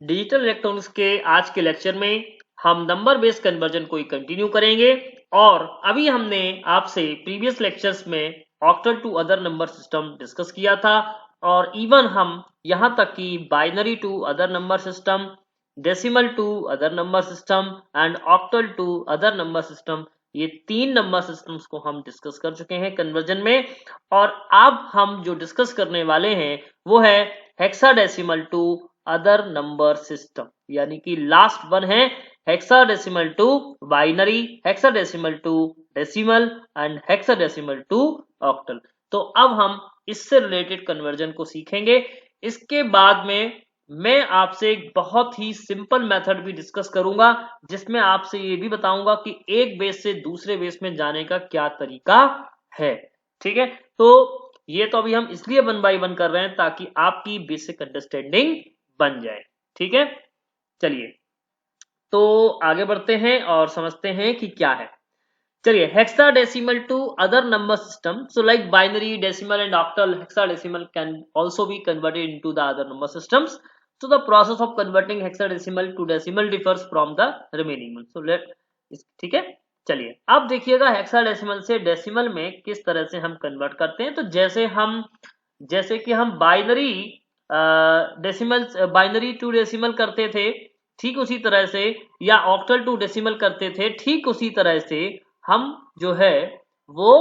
Digital electronics के आज के लेक्चर में हम नंबर बेस्ड कन्वर्जन को ही कंटिन्यू करेंगे। और अभी हमने आपसे प्रीवियस लेक्चर्स में octal to other number system discuss किया था, और इवन हम यहाँ तक कि binary to other number system, decimal to other number system and octal to other number system, ये 3 नंबर सिस्टम्स को हम डिस्कस कर चुके हैं कन्वर्जन में। और अब हम जो डिस्कस करने वाले हैं वो है hexadecimal to other number system, यानी कि लास्ट वन है hexadecimal to binary, hexadecimal to decimal and hexadecimal to octal. तो अब हम इससे रिलेटेड कन्वर्जन को सीखेंगे। इसके बाद में मैं आपसे एक बहुत ही सिंपल मेथड भी डिस्कस करूंगा, जिसमें आपसे ये भी बताऊंगा कि एक बेस से दूसरे बेस में जाने का क्या तरीका है। ठीक है, तो ये तो अभी हम इसलिए 1 बाय 1 कर रहे हैं ताकि आपकी बेसिक अंडरस्टैंडिंग बन जाए। ठीक है, चलिए तो आगे बढ़ते हैं और समझते हैं कि क्या है। चलिए, hexadecimal to other number system, so like binary, decimal and octal, hexadecimal can also be converted into the other number systems. So the process of converting hexadecimal to decimal differs from the remaining one. So let, ठीक है, चलिए अब देखिएगा hexadecimal से decimal में किस तरह से हम कन्वर्ट करते हैं। तो जैसे कि हम binary decimal, binary to decimal करते थे, ठीक उसी तरह से, या ऑक्टल टू डेसिमल करते थे, ठीक उसी तरह से हम जो है वो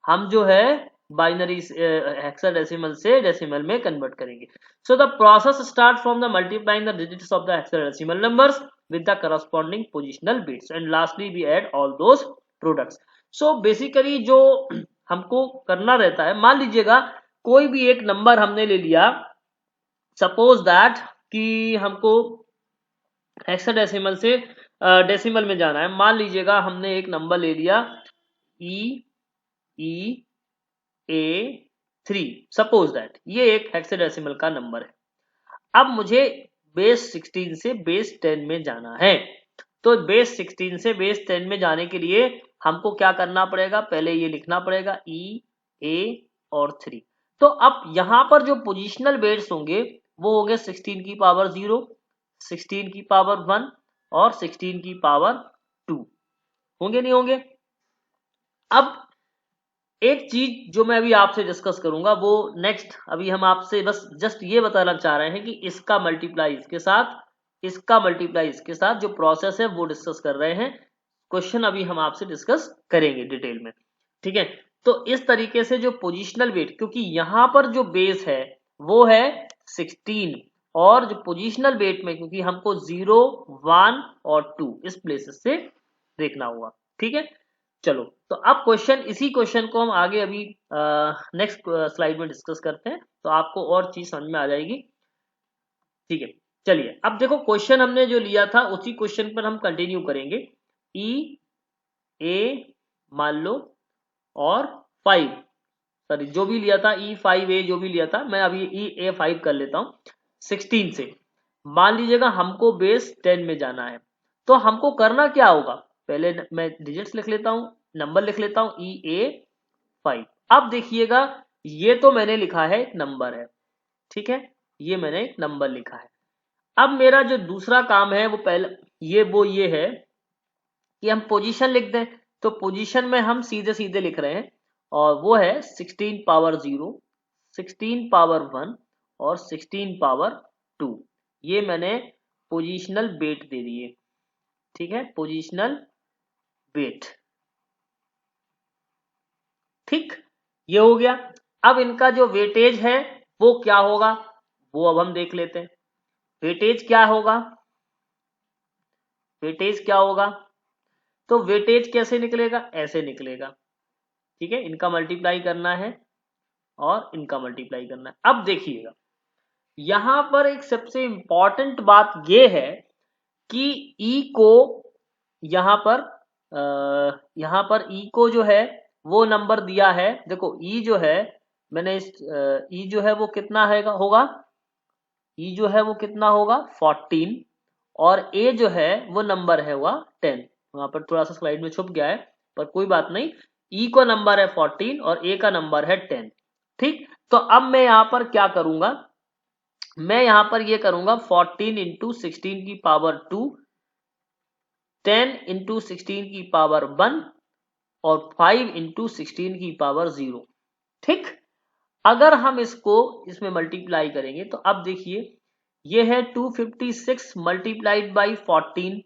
हम जो है बाइनरी हेक्साडेसिमल से डेसिमल में कन्वर्ट करेंगे। So the process start from the multiplying the digits of the hexadecimal numbers with the corresponding positional bits and lastly we add all those products. So basically जो हमको करना रहता है, मान लीजिएगा कोई भी एक नंबर हमने ले लिया, सपोज दैट कि हमको हेक्साडेसिमल से डेसिमल में जाना है। मान लीजिएगा हमने एक नंबर ले लिया E-A-3, सपोज दैट ये एक हेक्साडेसिमल का नंबर है। अब मुझे बेस 16 से बेस 10 में जाना है। तो बेस 16 से बेस 10 में जाने के लिए हमको क्या करना पड़ेगा, पहले ये लिखना पड़ेगा E, A और 3। तो अब यहां पर जो पोजिशनल बेट्स होंगे वो हो गए 16 की पावर 0, 16 की पावर 1 और 16 की पावर 2। होंगे नहीं होंगे? अब एक चीज जो मैं अभी आपसे डिस्कस करूंगा वो नेक्स्ट, अभी हम आपसे बस जस्ट ये बताना चाह रहे हैं कि इसका मल्टीप्लाई इसके साथ, इसका मल्टीप्लाई इसके साथ, जो प्रोसेस है वो डिस्कस कर रहे हैं। क्वेश्चन अभी हम आपसे डिस्कस करेंगे डिटेल में। ठीक है, तो इस तरीके से जो पोजिशनल वेट, क्योंकि यहां पर जो बेस है वो है 16, और जो पोजिशनल वेट में क्योंकि हमको 0, 1 और 2 इस प्लेसेस से देखना होगा। ठीक है, चलो तो अब क्वेश्चन, इसी क्वेश्चन को हम आगे अभी नेक्स्ट स्लाइड में डिस्कस करते हैं, तो आपको और चीज समझ में आ जाएगी। ठीक है, चलिए अब देखो क्वेश्चन हमने जो लिया था उसी क्वेश्चन पर हम कंटिन्यू करेंगे। E-A मान लो और 5, सॉरी जो भी लिया था E5A जो भी लिया था, मैं अभी E-A5 कर लेता हूं 16 से। मान लीजिएगा हमको बेस 10 में जाना है, तो हमको करना क्या होगा, पहले मैं डिजिट्स लिख लेता हूं, नंबर लिख लेता हूं E-A5। अब देखिएगा ये तो मैंने लिखा है एक नंबर है, ठीक है, ये मैंने एक नंबर लिखा है। अब मेरा जो दूसरा काम है वो पहले ये है कि हम पोजीशन लिख दें। तो पोजीशन में हम सीधे सीधे लिख रहे हैं, और वो है 16 पावर 0, 16 पावर 1 और 16 पावर 2। ये मैंने पोजिशनल वेट दे दिए। ठीक है, पोजिशनल वेट, ठीक, ये हो गया। अब इनका जो वेटेज है वो क्या होगा, वो अब हम देख लेते हैं। वेटेज क्या होगा, वेटेज क्या होगा, तो वेटेज कैसे निकलेगा, ऐसे निकलेगा। ठीक है, इनका मल्टीप्लाई करना है और इनका मल्टीप्लाई करना है। अब देखिएगा यहां पर एक सबसे इंपॉर्टेंट बात यह है कि ई को यहां पर ई को जो है वो नंबर दिया है। देखो ई जो है, मैंने इस ई जो है वो कितना है होगा, ई जो है वो कितना होगा 14, और ए जो है वो नंबर है हुआ 10। वहां पर थोड़ा सा स्लाइड में छुप गया है पर कोई बात नहीं। ई का नंबर है 14 और ए का नंबर है 10। ठीक, तो अब मैं यहां पर क्या करूंगा, मैं यहां पर ये करूंगा 14 इंटू 16 की पावर 2, 10 इंटू 16 की पावर 1 और 5 इंटू 16 की पावर 0। ठीक, अगर हम इसको इसमें मल्टीप्लाई करेंगे तो अब देखिए ये है 256 मल्टीप्लाइड बाई 14,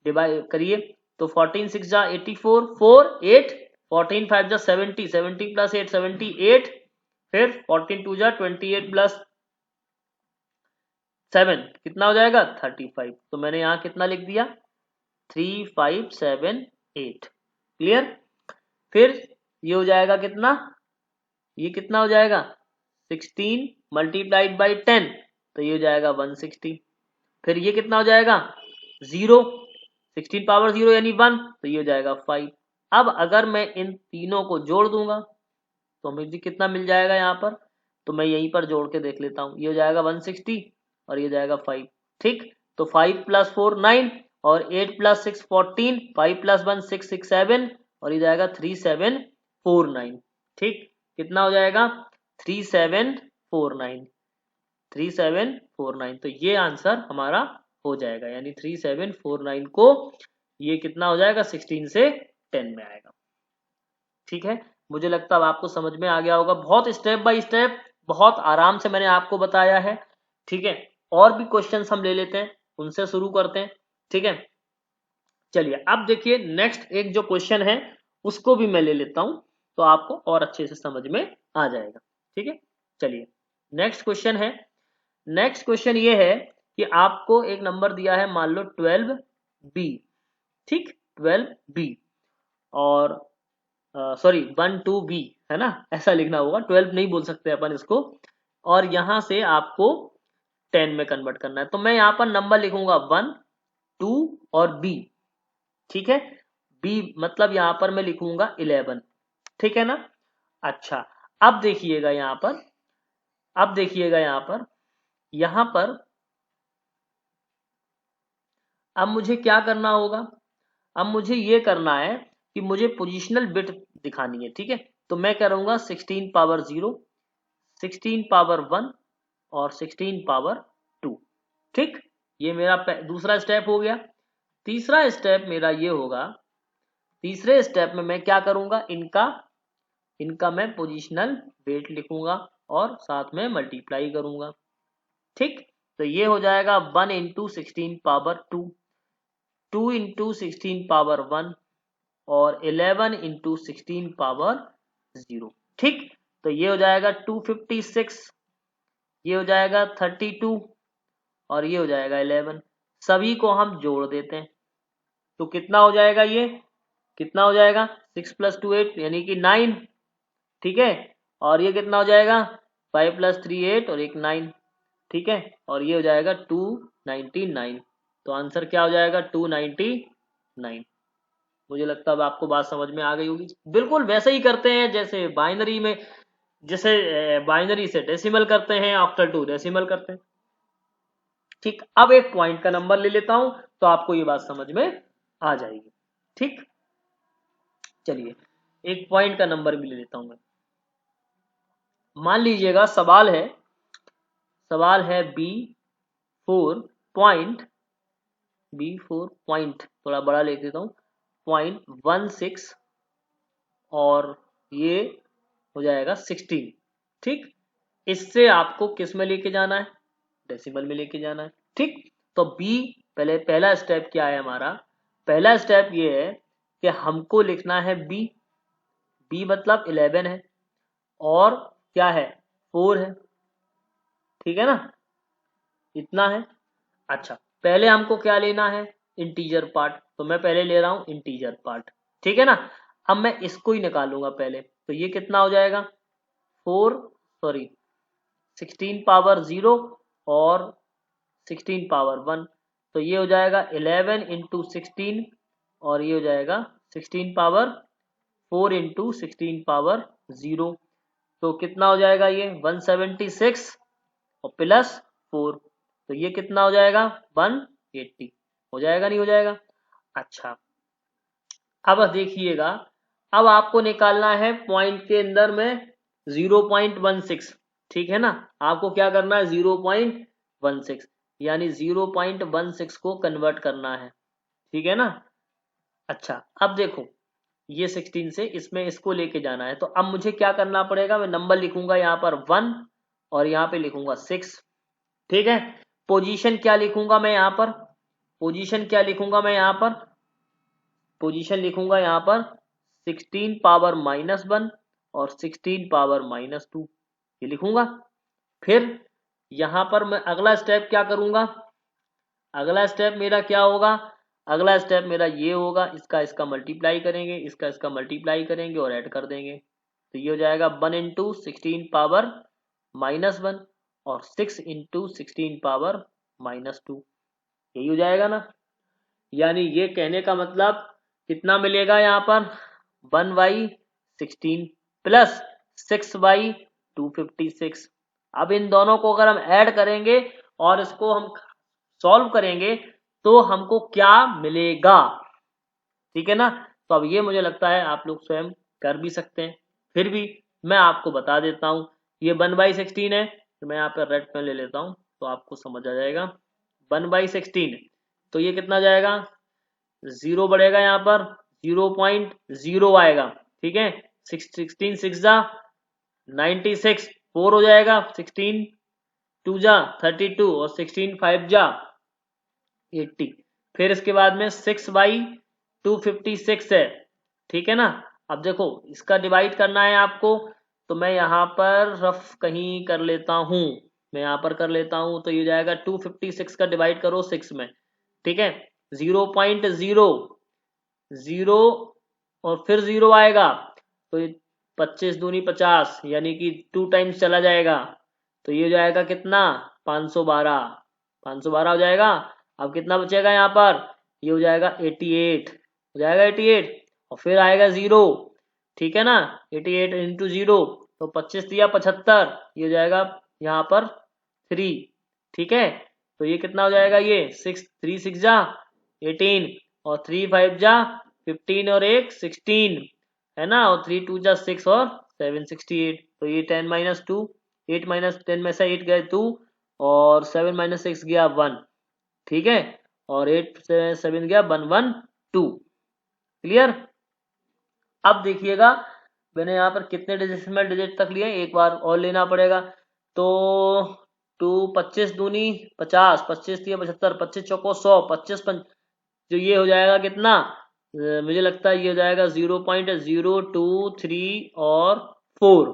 डिवाइड करिए तो 14 6 जा 84, 4 8, 14 5 जा 70, 70 प्लस 8 78, फिर 14 2 जा 28 प्लस 7 कितना हो जाएगा 35। तो मैंने यहाँ कितना लिख दिया 3578। क्लियर। फिर ये हो जाएगा कितना, ये कितना हो जाएगा 16 मल्टीप्लाइड बाई 10, तो ये हो जाएगा 160। फिर ये कितना हो जाएगा 0, 16 पावर 0 यानी 1, तो ये हो जाएगा 5। अब अगर मैं इन तीनों को जोड़ दूंगा तो मुझे कितना मिल जाएगा यहाँ पर, तो मैं यहीं पर जोड़ के देख लेता हूँ। ये हो जाएगा 160 और ये हो जाएगा 5। ठीक, तो 5 प्लस 4 9 और 8 प्लस 6 14, 5 प्लस 1 6 6 7 और ये जाएगा 3749। ठीक, कितना हो जाएगा 3749, 3749। तो ये आंसर हमारा हो जाएगा, यानी 3749 को ये कितना हो जाएगा 16 से 10 में आएगा। ठीक है, मुझे लगता है आपको समझ में आ गया होगा। बहुत स्टेप बाय स्टेप बहुत आराम से मैंने आपको बताया है। ठीक है, और भी क्वेश्चंस हम ले लेते हैं, उनसे शुरू करते हैं। ठीक है, चलिए अब देखिए नेक्स्ट एक जो क्वेश्चन है उसको भी मैं ले लेता हूं तो आपको और अच्छे से समझ में आ जाएगा। ठीक है, चलिए नेक्स्ट क्वेश्चन है। नेक्स्ट क्वेश्चन ये है कि आपको एक नंबर दिया है, मान लो 12B। ठीक, 12B और सॉरी 12B है ना, ऐसा लिखना होगा, 12 नहीं बोल सकते अपन इसको। और यहां से आपको 10 में कन्वर्ट करना है, तो मैं यहां पर नंबर लिखूंगा 1 2 और B। ठीक है, B मतलब यहां पर मैं लिखूंगा 11। ठीक है ना। अच्छा, अब देखिएगा यहां पर, अब देखिएगा यहां पर, यहां पर अब मुझे क्या करना होगा, अब मुझे ये करना है कि मुझे पोजिशनल बिट दिखानी है। ठीक है, तो मैं करूंगा 16 पावर 0, 16 पावर 1 और 16 पावर 2। ठीक, ये मेरा दूसरा स्टेप हो गया। तीसरा स्टेप मेरा ये होगा, तीसरे स्टेप में मैं क्या करूंगा, इनका इनका मैं पोजिशनल वेट लिखूंगा और साथ में मल्टीप्लाई करूंगा। ठीक, तो ये हो जाएगा 1 इंटू 16 पावर 2, 2 इंटू 16 पावर 1 और 11 इंटू 16 पावर 0। ठीक, तो ये हो जाएगा 256, ये हो जाएगा 32 और ये हो जाएगा 11। सभी को हम जोड़ देते हैं तो कितना हो जाएगा, ये कितना हो जाएगा 6 प्लस 2 8 यानी कि 9। ठीक है, और ये कितना हो जाएगा 5 प्लस 3 8 और एक 9। ठीक है, और ये हो जाएगा 299। तो आंसर क्या हो जाएगा 299। मुझे लगता है अब आपको बात समझ में आ गई होगी। बिल्कुल वैसे ही करते हैं जैसे बाइनरी में, जैसे बाइनरी से डेसिमल करते हैं, ऑक्टल टू डेसिमल करते हैं। ठीक, अब एक पॉइंट का नंबर ले लेता हूं तो आपको ये बात समझ में आ जाएगी। ठीक, चलिए एक पॉइंट का नंबर भी ले लेता हूं मैं। मान लीजिएगा सवाल है, सवाल है B4 पॉइंट, B4 पॉइंट थोड़ा बड़ा लिख देता हूं, 0.16 और ये हो जाएगा 16। ठीक, इससे आपको किस में लेके जाना है, डेसिमल में लेके जाना है। ठीक, तो बी पहले, पहला स्टेप क्या है हमारा, पहला स्टेप ये है कि हमको लिखना है बी, बी मतलब 11 है और क्या है 4 है। ठीक है ना, इतना है। अच्छा, पहले हमको क्या लेना है इंटीजर पार्ट, तो मैं पहले ले रहा हूं इंटीजर पार्ट। ठीक है ना, अब मैं इसको ही निकालूंगा पहले, तो ये कितना हो जाएगा 4 सॉरी 16 पावर 0 और 16 पावर 1, तो ये हो जाएगा 11 इंटू 16 और ये हो जाएगा 16 पावर 4 इंटू 16 पावर 0। तो कितना हो जाएगा ये 176 और प्लस 4, तो ये कितना हो जाएगा 180। हो जाएगा नहीं हो जाएगा। अच्छा, अब देखिएगा, अब आपको निकालना है पॉइंट के अंदर में 0.16। ठीक है ना। आपको क्या करना है 0.16 यानी 0.16 को कन्वर्ट करना है, ठीक है ना। अच्छा अब देखो ये 16 से इसमें इसको लेके जाना है, तो अब मुझे क्या करना पड़ेगा, मैं नंबर लिखूंगा यहाँ पर 1 और यहाँ पे लिखूंगा 6, ठीक है। पोजीशन क्या लिखूंगा मैं यहाँ पर, पोजीशन क्या लिखूंगा मैं यहाँ पर, पोजीशन लिखूंगा यहाँ पर 16 पावर -1 और 16 पावर -2 ये लिखूंगा। फिर यहाँ पर मैं अगला स्टेप क्या करूंगा, अगला स्टेप मेरा क्या होगा, अगला स्टेप मेरा ये होगा, इसका इसका मल्टीप्लाई करेंगे, इसका इसका मल्टीप्लाई करेंगे और ऐड कर देंगे, तो ये हो जाएगा 1 इंटू 16 पावर -1 और 6 इंटू 16 पावर -2, यही हो जाएगा ना। यानी ये कहने का मतलब कितना मिलेगा यहाँ पर 1/16 प्लस 6/256। अब इन दोनों को अगर हम ऐड करेंगे और इसको हम सॉल्व करेंगे तो हमको क्या मिलेगा, ठीक है ना। तो अब ये मुझे लगता है आप लोग स्वयं कर भी सकते हैं, फिर भी मैं आपको बता देता हूँ। ये 1/16 है, तो मैं यहाँ पर रेड पेन ले लेता हूँ तो आपको समझ आ जाएगा। 1/16 तो ये कितना जाएगा, 0 बढ़ेगा यहाँ पर 0.0 आएगा, ठीक है। 16 6 जा 96, 4 हो जाएगा, 16 2 जा 32 और 16 5 जा 80। फिर इसके बाद में 6/256 है, ठीक है ना। अब देखो इसका डिवाइड करना है आपको, तो मैं यहाँ पर रफ कहीं कर लेता हूँ, मैं यहाँ पर कर लेता हूँ, तो ये जाएगा 256 का डिवाइड करो 6 में, ठीक है। 0.0 और फिर 0 आएगा, तो ये 25 दूनी 50 यानी कि 2 टाइम्स चला जाएगा, तो ये हो जाएगा कितना 512, 512 हो जाएगा। अब कितना बचेगा यहाँ पर, ये हो जाएगा 88, हो जाएगा 88 और फिर आएगा 0, ठीक है ना। 88 इंटू 0 तो 25 दिया 75, ये हो जाएगा यहाँ पर 3, ठीक है। तो ये कितना हो जाएगा, ये 6 3 6 जा 18 और 3 5 जा 15 और 1 16 है ना, और 3 2 जा 6 और 7 68। तो ये 10 - 2 8 - 10 में से 8 गए 2 और 7 - 6 गया 1, ठीक है। और 8 से 7 गया 112, क्लियर। अब देखिएगा मैंने यहाँ पर कितने डेसिमल डिजिट तक लिए, एक बार और लेना पड़ेगा। तो 25 दूनी 50, 25 दिया 75, 25 चौको 100, 25 जो ये हो जाएगा कितना, मुझे लगता है ये हो जाएगा 0.023 और 4,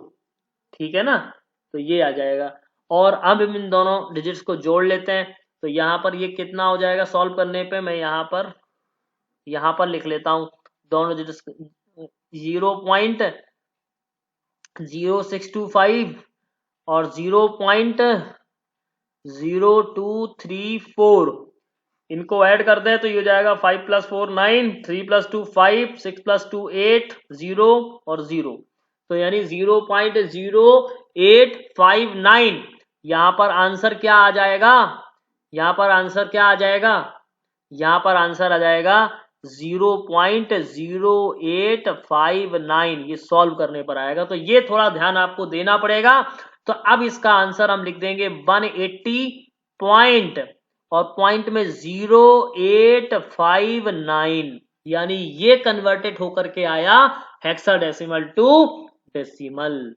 ठीक है ना। तो ये आ जाएगा। और अब हम इन दोनों डिजिट्स को जोड़ लेते हैं, तो यहाँ पर ये कितना हो जाएगा सॉल्व करने पे, मैं यहाँ पर लिख लेता हूँ दोनों डिजिट्स 0.0625 और 0.0234, इनको ऐड करते हैं तो ये हो जाएगा 5 + 4 9, 3 + 2 5, 6 + 2 8, 0 और 0, तो यानी 0.0859। यहाँ पर आंसर क्या आ जाएगा, यहाँ पर आंसर क्या आ जाएगा, यहाँ पर आंसर आ जाएगा 0.0859, ये सॉल्व करने पर आएगा। तो ये थोड़ा ध्यान आपको देना पड़ेगा। तो अब इसका आंसर हम लिख देंगे 180 पॉइंट और पॉइंट में 0859, यानी ये कन्वर्टेड होकर के आया हेक्साडेसिमल टू डेसिमल।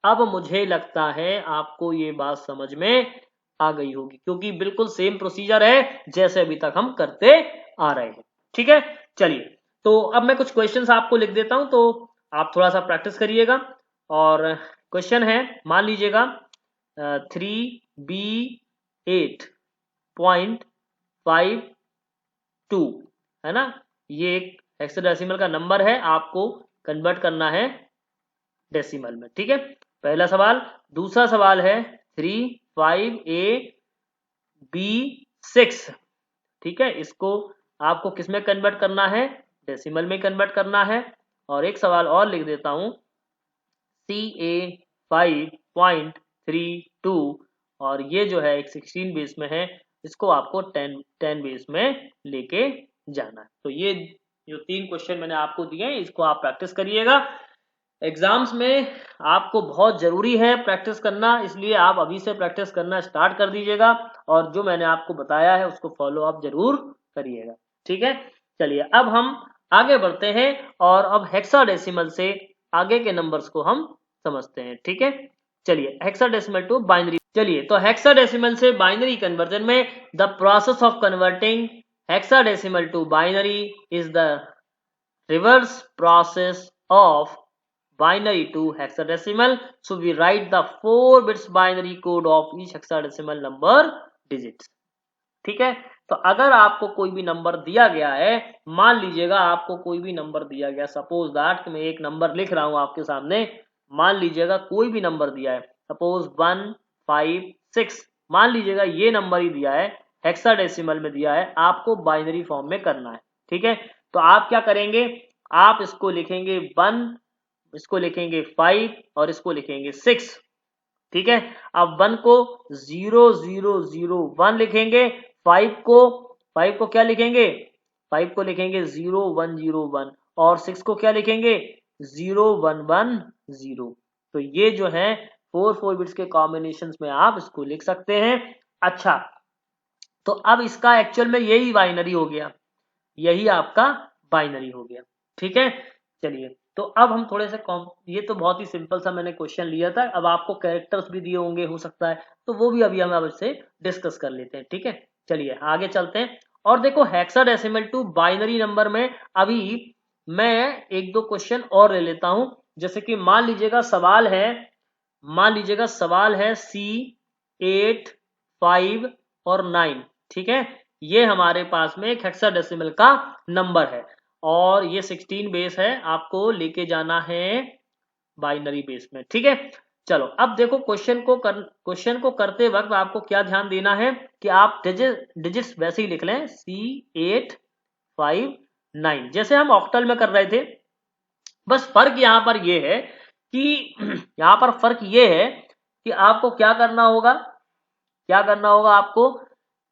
अब मुझे लगता है आपको ये बात समझ में आ गई होगी, क्योंकि बिल्कुल सेम प्रोसीजर है जैसे अभी तक हम करते आ रहे हैं, ठीक है। चलिए तो अब मैं कुछ क्वेश्चंस आपको लिख देता हूं, तो आप थोड़ा सा प्रैक्टिस करिएगा। और क्वेश्चन है, मान लीजिएगा 3B8.52 है ना, ये एक हेक्साडेसिमल का नंबर है, आपको कन्वर्ट करना है डेसिमल में, ठीक है। पहला सवाल। दूसरा सवाल है 35AB6, ठीक है, इसको आपको किस में कन्वर्ट करना है, डेसिमल में कन्वर्ट करना है। और एक सवाल और लिख देता हूं CA5.32, और ये जो है एक 16 बेस में है, इसको आपको 10 बेस में लेके जाना है। तो ये जो 3 क्वेश्चन मैंने आपको दिए हैं, इसको आप प्रैक्टिस करिएगा। एग्जाम्स में आपको बहुत जरूरी है प्रैक्टिस करना, इसलिए आप अभी से प्रैक्टिस करना स्टार्ट कर दीजिएगा और जो मैंने आपको बताया है उसको फॉलो आप जरूर करिएगा। ठीक है, चलिए अब हम आगे बढ़ते हैं और अब हेक्साडेसिमल से आगे के नंबर्स को हम समझते हैं। ठीक है, चलिए हेक्साडेसिमल टू बाइनरी। चलिए तो हेक्साडेसिमल से बाइनरी कन्वर्जन में the process of converting hexadecimal to binary is the reverse process of binary to hexadecimal. So we write the 4 bits binary code of each hexadecimal number digits. ठीक है, तो अगर आपको कोई भी नंबर दिया गया है, मान लीजिएगा आपको कोई भी नंबर दिया गया, सपोज दैट मैं एक नंबर लिख रहा हूं आपके सामने, मान लीजिएगा कोई भी नंबर दिया है, सपोज 1 5 6, मान लीजिएगा ये नंबर ही दिया है, हेक्साडेसिमल में दिया है, आपको बाइनरी फॉर्म में करना है। ठीक है, तो आप क्या करेंगे, आप इसको लिखेंगे 1, इसको लिखेंगे 5 और इसको लिखेंगे 6। ठीक है, अब 1 को 0001 लिखेंगे, 5 को क्या लिखेंगे, 5 को लिखेंगे 0101 और 6 को क्या लिखेंगे 0110। तो ये जो है 4 बिट्स के कॉम्बिनेशन में आप इसको लिख सकते हैं। अच्छा, तो अब इसका एक्चुअल में यही बाइनरी हो गया, यही आपका बाइनरी हो गया। ठीक है, चलिए तो अब हम थोड़े से ये तो बहुत ही सिंपल सा मैंने क्वेश्चन लिया था, अब आपको कैरेक्टर्स भी दिए होंगे हो सकता है, तो वो भी अभी हम अब इससे डिस्कस कर लेते हैं। ठीक है, चलिए आगे चलते हैं और देखो हेक्साडेसिमल टू बाइनरी नंबर में अभी मैं एक दो क्वेश्चन और ले लेता हूं। जैसे कि मान लीजिएगा सवाल है C8 5 और 9। ठीक है, ये हमारे पास में एक हेक्साडेसिमल का नंबर है और ये 16 बेस है, आपको लेके जाना है बाइनरी बेस में। ठीक है, चलो अब देखो क्वेश्चन को करते वक्त आपको क्या ध्यान देना है कि आप डिजिट्स वैसे ही लिख लें C8 5 9 जैसे हम ऑक्टल में कर रहे थे। बस फर्क यहां पर ये है कि यहां पर फर्क ये है कि आपको क्या करना होगा, आपको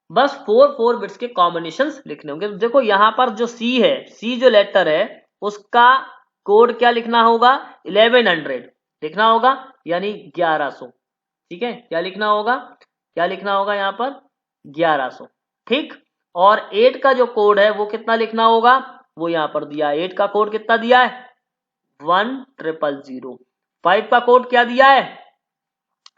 बस 4 बिट्स के कॉम्बिनेशंस लिखने होंगे। तो देखो यहां पर जो C है, C जो लेटर है उसका कोड क्या लिखना होगा, 1100 लिखना होगा, यानी 1100। ठीक है, क्या लिखना होगा यहाँ पर 1100। ठीक, और 8 का जो कोड है वो कितना लिखना होगा, वो यहाँ पर दिया है, 8 का कोड कितना दिया है 1000। 5 का कोड क्या दिया है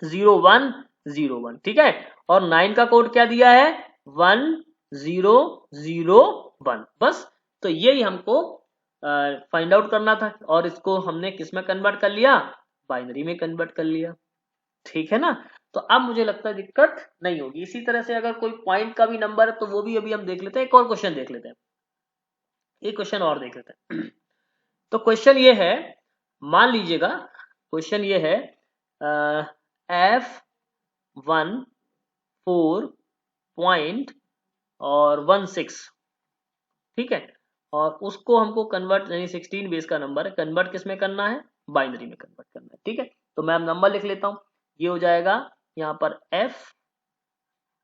0101। ठीक है, और 9 का कोड क्या दिया है 1001। बस, तो यही हमको फाइंड आउट करना था और इसको हमने किस में कन्वर्ट कर लिया, बाइनरी में कन्वर्ट कर लिया। ठीक है ना, तो अब मुझे लगता है दिक्कत नहीं होगी। इसी तरह से अगर कोई पॉइंट का भी नंबर है तो वो भी अभी हम देख लेते हैं, एक और क्वेश्चन देख लेते हैं, एक क्वेश्चन और देख लेते हैं। तो क्वेश्चन ये है, मान लीजिएगा क्वेश्चन ये है F14.16। ठीक है, और उसको हमको कन्वर्ट, यानी 16 बेस का नंबर है, कन्वर्ट किस में करना है, बाइनरी में कन्वर्ट करना है। ठीक है, तो मैं नंबर लिख लेता हूं, ये हो जाएगा यहाँ पर F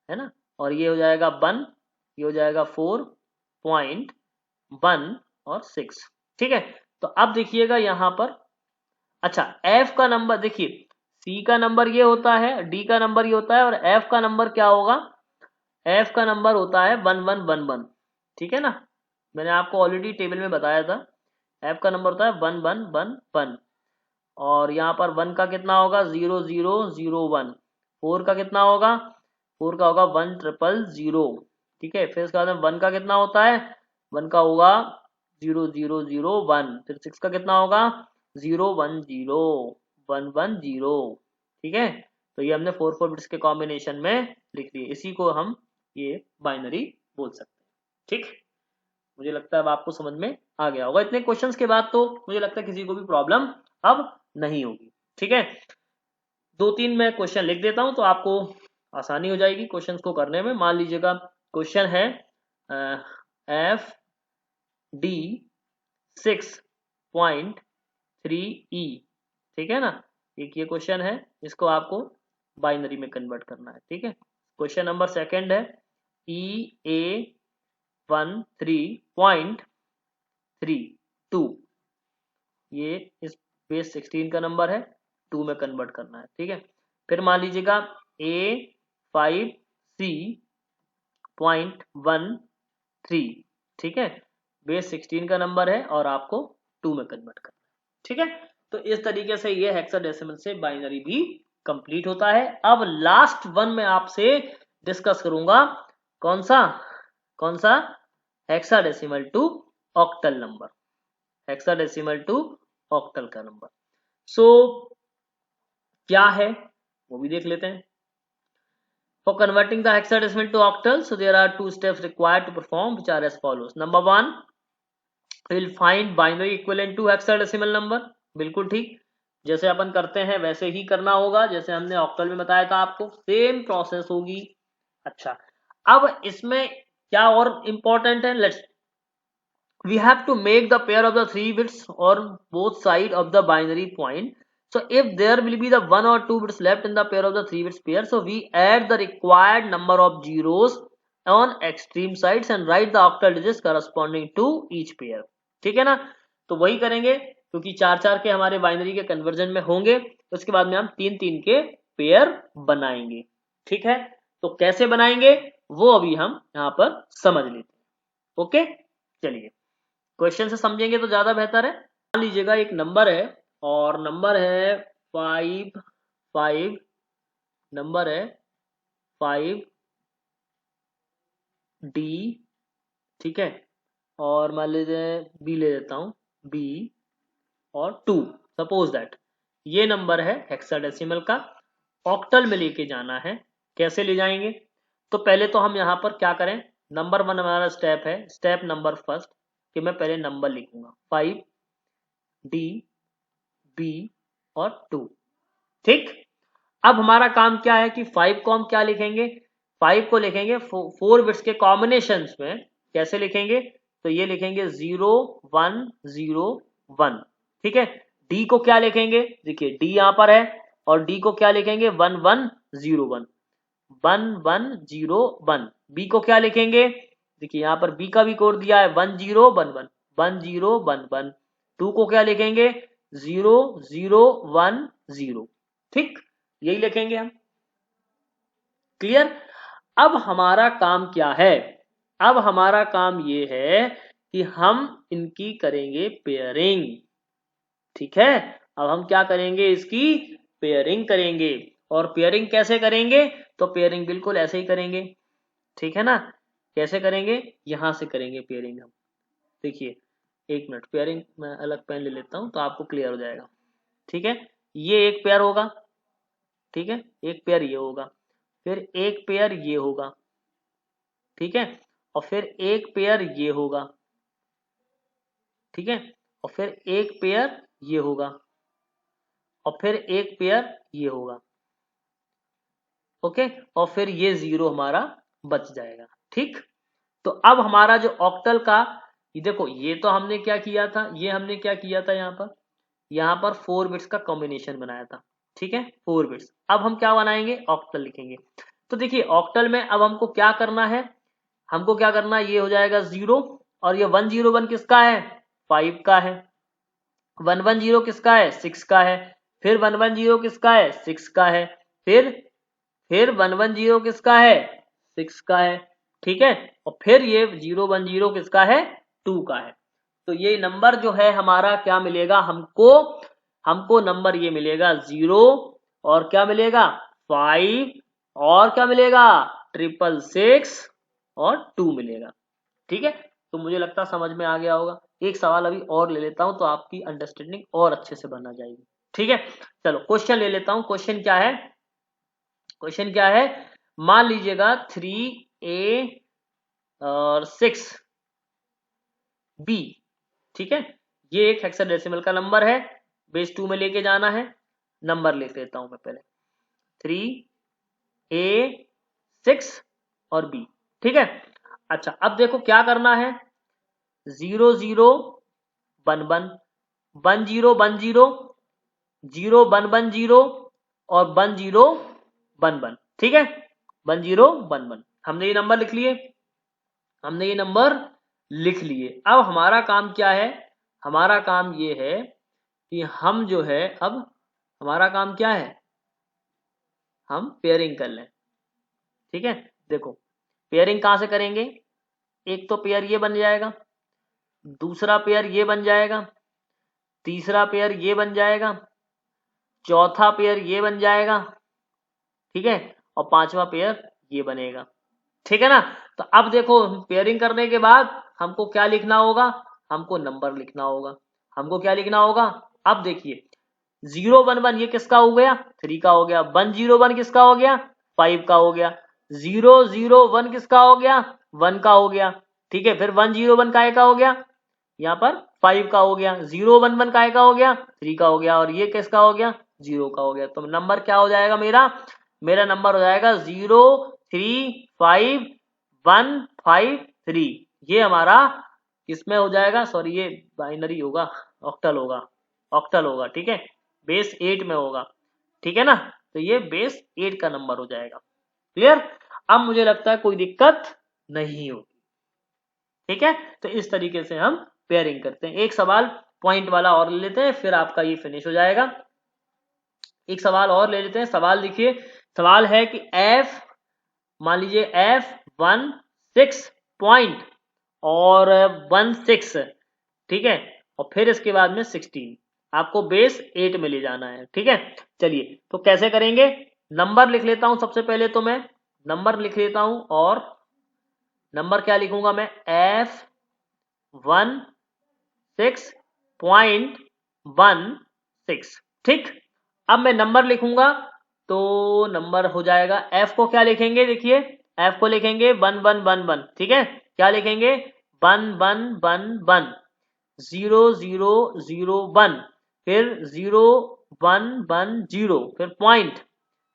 है ना, और ये हो जाएगा 1, ये हो जाएगा 4.1 और 6। ठीक है, तो अब देखिएगा यहाँ पर, अच्छा F का नंबर देखिए, C का नंबर ये होता है, D का नंबर ये होता है और F का नंबर क्या होगा, F का नंबर होता है 1111। ठीक है ना, मैंने आपको ऑलरेडी टेबल में बताया था, F का नंबर होता है 1111 और यहाँ पर 1 का कितना होगा 0001, 4 का कितना होगा, 4 का होगा 1000। ठीक है, फिर इसके बाद में 1 का कितना होता है, 1 का होगा 0001, फिर 6 का कितना होगा 010110। ठीक है, तो ये हमने 4 बिट्स के कॉम्बिनेशन में लिख दिए, इसी को हम ये बाइनरी बोल सकते हैं। ठीक, मुझे लगता है अब आपको समझ में आ गया होगा। इतने क्वेश्चंस के बाद तो मुझे लगता है किसी को भी प्रॉब्लम अब नहीं होगी। ठीक है, 2-3 मैं क्वेश्चन लिख देता हूं तो आपको आसानी हो जाएगी क्वेश्चंस को करने में। मान लीजिएगा क्वेश्चन है FD 6.3E। ठीक है ना, एक ये क्वेश्चन है, इसको आपको बाइनरी में कन्वर्ट करना है। ठीक है, क्वेश्चन नंबर सेकंड है EA13.32, ये इस बेस 16 का नंबर है, 2 में कन्वर्ट करना है, ठीक है। फिर मान लीजिएगा A5C.13, ठीक है, बेस 16 का नंबर है और आपको 2 में कन्वर्ट करना है, ठीक है। तो इस तरीके से ये हेक्साडेसिमल से बाइनरी भी कंप्लीट होता है। अब लास्ट वन में आपसे डिस्कस करूंगा कौन सा hexadecimal to octal number, hexadecimal to octal का नंबर। सो क्या है वो भी देख लेते हैं। For converting the hexadecimal to octal, so there are 2 steps required to perform, which are as follows. Number 1, we'll find binary equivalent to hexadecimal number. बिल्कुल ठीक, जैसे अपन करते हैं वैसे ही करना होगा, जैसे हमने ऑक्टल में बताया था आपको, सेम प्रोसेस होगी। अच्छा, अब इसमें क्या और इंपॉर्टेंट है, let's we have to make the pair of the 3 bits on both side of the binary point. So if there will be the 1 or 2 bits left in the pair of the 3 bits pair, so we add the required number of zeros on extreme sides and write the octal digits corresponding to each pair. ठीक है ना, तो वही करेंगे क्योंकि 4-4 के हमारे binary के कन्वर्जन में होंगे, उसके बाद में हम 3-3 के पेयर बनाएंगे, ठीक है। तो कैसे बनाएंगे वो अभी हम यहाँ पर समझ लेते हैं। ओके, चलिए क्वेश्चन से समझेंगे तो ज्यादा बेहतर है। मान लीजिएगा एक नंबर है और नंबर है 5 नंबर है 5D, ठीक है, और मान लीजिए बी ले लेता हूं, B और 2, सपोज दैट ये नंबर है हेक्साडेसिमल का, ऑक्टल में लेके जाना है। कैसे ले जाएंगे, तो पहले तो हम यहाँ पर क्या करें, नंबर 1 हमारा स्टेप है, स्टेप नंबर फर्स्ट कि मैं पहले नंबर लिखूंगा 5D B और 2, ठीक। अब हमारा काम क्या है कि 5 को हम क्या लिखेंगे, 5 को लिखेंगे 4 बिट्स के कॉम्बिनेशंस में। कैसे लिखेंगे, तो ये लिखेंगे 0 1 0 1, ठीक है। D को क्या लिखेंगे, देखिए D यहाँ पर है और D को क्या लिखेंगे 1 1 0 1 1 1 0 1। B को क्या लिखेंगे, देखिए यहाँ पर B का भी कोड दिया है 1 0 1 1 1 0 1 1। 2 को क्या लिखेंगे 0 0 1 0, ठीक, यही लिखेंगे हम। क्लियर। अब हमारा काम क्या है, अब हमारा काम ये है कि हम इनकी करेंगे पेयरिंग, ठीक है। अब हम क्या करेंगे, इसकी पेयरिंग करेंगे। और पेयरिंग कैसे करेंगे, तो पेयरिंग बिल्कुल ऐसे ही करेंगे, ठीक है ना। कैसे करेंगे, यहां से करेंगे पेयरिंग हम। देखिए एक मिनट, पेयरिंग मैं अलग पेन ले लेता हूं तो आपको क्लियर हो जाएगा, ठीक है। ये एक पेयर होगा, ठीक है, एक पेयर ये होगा, फिर एक पेयर ये होगा, ठीक है, और फिर एक पेयर ये होगा, ठीक है, और फिर एक पेयर ये होगा, और फिर एक पेयर ये होगा, ओके, और फिर ये 0 हमारा बच जाएगा, ठीक। तो अब हमारा जो ऑक्टल का, ये देखो ये तो हमने क्या किया था, ये हमने क्या किया था, यहाँ पर 4 बिट्स का कॉम्बिनेशन बनाया था, ठीक है, 4 बिट्स। अब हम क्या बनाएंगे, ऑक्टल लिखेंगे। तो देखिए ऑक्टल में अब हमको क्या करना है, हमको क्या करना है, ये हो जाएगा 0 और ये 1 0 1 किसका है, 5 का है। 1 1 0 किसका है, 6 का है। फिर 1 1 0 किसका है, 6 का है। फिर 1 1 0 किसका है, 6 का है, ठीक है। और फिर ये 0 1 0 किसका है, 2 का है। तो ये नंबर जो है हमारा क्या मिलेगा हमको नंबर ये मिलेगा 0 और क्या मिलेगा 5 और क्या मिलेगा 666 और 2 मिलेगा, ठीक है। तो मुझे लगता है समझ में आ गया होगा। एक सवाल अभी और ले लेता हूं तो आपकी अंडरस्टैंडिंग और अच्छे से बना जाएगी, ठीक है। चलो क्वेश्चन ले लेता हूं। क्वेश्चन क्या है, मान लीजिएगा 3A और 6B, ठीक है, ये एक हेक्साडेसिमल का नंबर है, बेस 2 में लेके जाना है। नंबर लिख देता हूं मैं पहले 3A 6 और B, ठीक है। अच्छा अब देखो क्या करना है, 0 0 1 1 1 0 1 0 0 1 1 0 और 1 0 1 1, ठीक है, 1 0 1 1। हमने ये नंबर लिख लिए। अब हमारा काम क्या है, हमारा काम ये है कि हम जो है अब हमारा काम क्या है, हम पेयरिंग कर लें। ठीक है, देखो पेयरिंग कहाँ से करेंगे, एक तो पेयर ये बन जाएगा, दूसरा पेयर ये बन जाएगा, तीसरा पेयर ये बन जाएगा, चौथा पेयर ये बन जाएगा, ठीक है, और पांचवा पेयर ये बनेगा। ठीक है ना। तो अब देखो पेयरिंग करने के बाद हमको क्या लिखना होगा, हमको नंबर लिखना होगा। हमको क्या लिखना होगा, अब देखिए 0 1 1 ये किसका हो गया, 3 का हो गया। 1 0 1 किसका हो गया, 5 का हो गया। 0 0 1 किसका हो गया, 1 का हो गया। ठीक है, फिर 1 0 1 काय का हो गया, यहाँ पर 5 का हो गया। 0 1 1 काय का हो गया, 3 का हो गया। और ये किसका हो गया, 0 का हो गया। तो नंबर क्या हो जाएगा मेरा, मेरा नंबर हो जाएगा 0 3 5 1 5 3। ये हमारा किसमें हो जाएगा, सॉरी ये बाइनरी होगा, ऑक्टल होगा, ऑक्टल होगा। ठीक है, बेस 8 में होगा। ठीक है ना, तो ये बेस 8 का नंबर हो जाएगा। क्लियर। अब मुझे लगता है कोई दिक्कत नहीं होगी। ठीक है, तो इस तरीके से हम पेयरिंग करते हैं। एक सवाल पॉइंट वाला और ले लेते हैं, फिर आपका ये फिनिश हो जाएगा। एक सवाल और ले लेते हैं। सवाल देखिए, सवाल है कि f, मान लीजिए f 16 पॉइंट और 16, ठीक है, और फिर इसके बाद में 16, आपको बेस 8 में ले जाना है। ठीक है, चलिए तो कैसे करेंगे, नंबर लिख लेता हूं। सबसे पहले तो मैं नंबर लिख लेता हूं, और नंबर क्या लिखूंगा मैं, f16.16। ठीक, अब मैं नंबर लिखूंगा तो नंबर हो जाएगा, f को क्या लिखेंगे, देखिए f को लिखेंगे 1 1 1 1। ठीक है, क्या लिखेंगे 1 1 1 1, 0 0 0 1, फिर 0 1 1 0, फिर पॉइंट,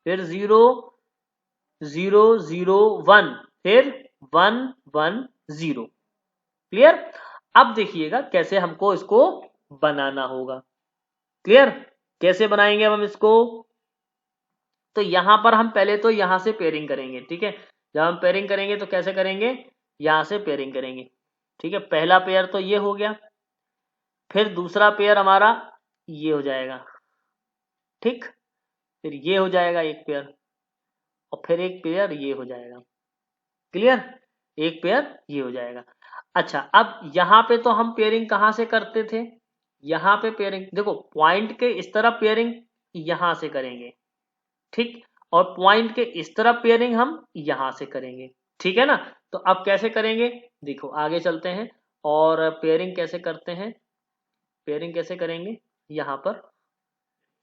फिर 0 0 0 1, फिर 1 1 0। क्लियर। अब देखिएगा कैसे हमको इसको बनाना होगा। क्लियर, कैसे बनाएंगे अब हम इसको, तो यहां पर हम पहले तो यहां से पेयरिंग करेंगे। ठीक है, जब हम पेयरिंग करेंगे तो कैसे करेंगे, यहां से पेयरिंग करेंगे। ठीक है, पहला पेयर तो ये हो गया, फिर दूसरा पेयर हमारा ये हो जाएगा, ठीक, फिर ये हो जाएगा एक पेयर, और फिर एक पेयर ये हो जाएगा। क्लियर, एक पेयर ये हो जाएगा। अच्छा, अब यहाँ पे तो हम पेयरिंग कहाँ से करते थे, यहाँ पे पेयरिंग देखो पॉइंट के इस तरफ पेयरिंग यहां से करेंगे, ठीक, और पॉइंट के इस तरफ पेयरिंग हम यहां से करेंगे। ठीक है ना, तो अब कैसे करेंगे, देखो आगे चलते हैं और पेयरिंग कैसे करते हैं, पेयरिंग कैसे करेंगे यहाँ पर।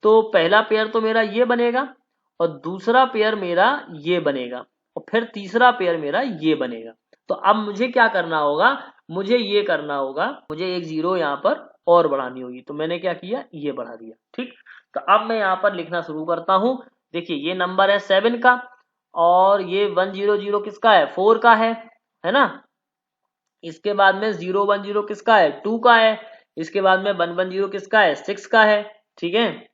तो पहला पेयर तो मेरा ये बनेगा, और दूसरा पेयर मेरा ये बनेगा, और फिर तीसरा पेयर मेरा ये बनेगा। तो अब मुझे क्या करना होगा, मुझे ये करना होगा, मुझे एक 0 यहाँ पर और बढ़ानी होगी। तो मैंने क्या किया, ये बढ़ा दिया। ठीक, तो अब मैं यहाँ पर लिखना शुरू करता हूँ। देखिए ये नंबर है 7 का, और ये 1 0 0 किसका है, 4 का है ना। इसके बाद में 0 1 0 किसका है, 2 का है। इसके बाद में 1 1 0 किसका है, 6 का है। ठीक है,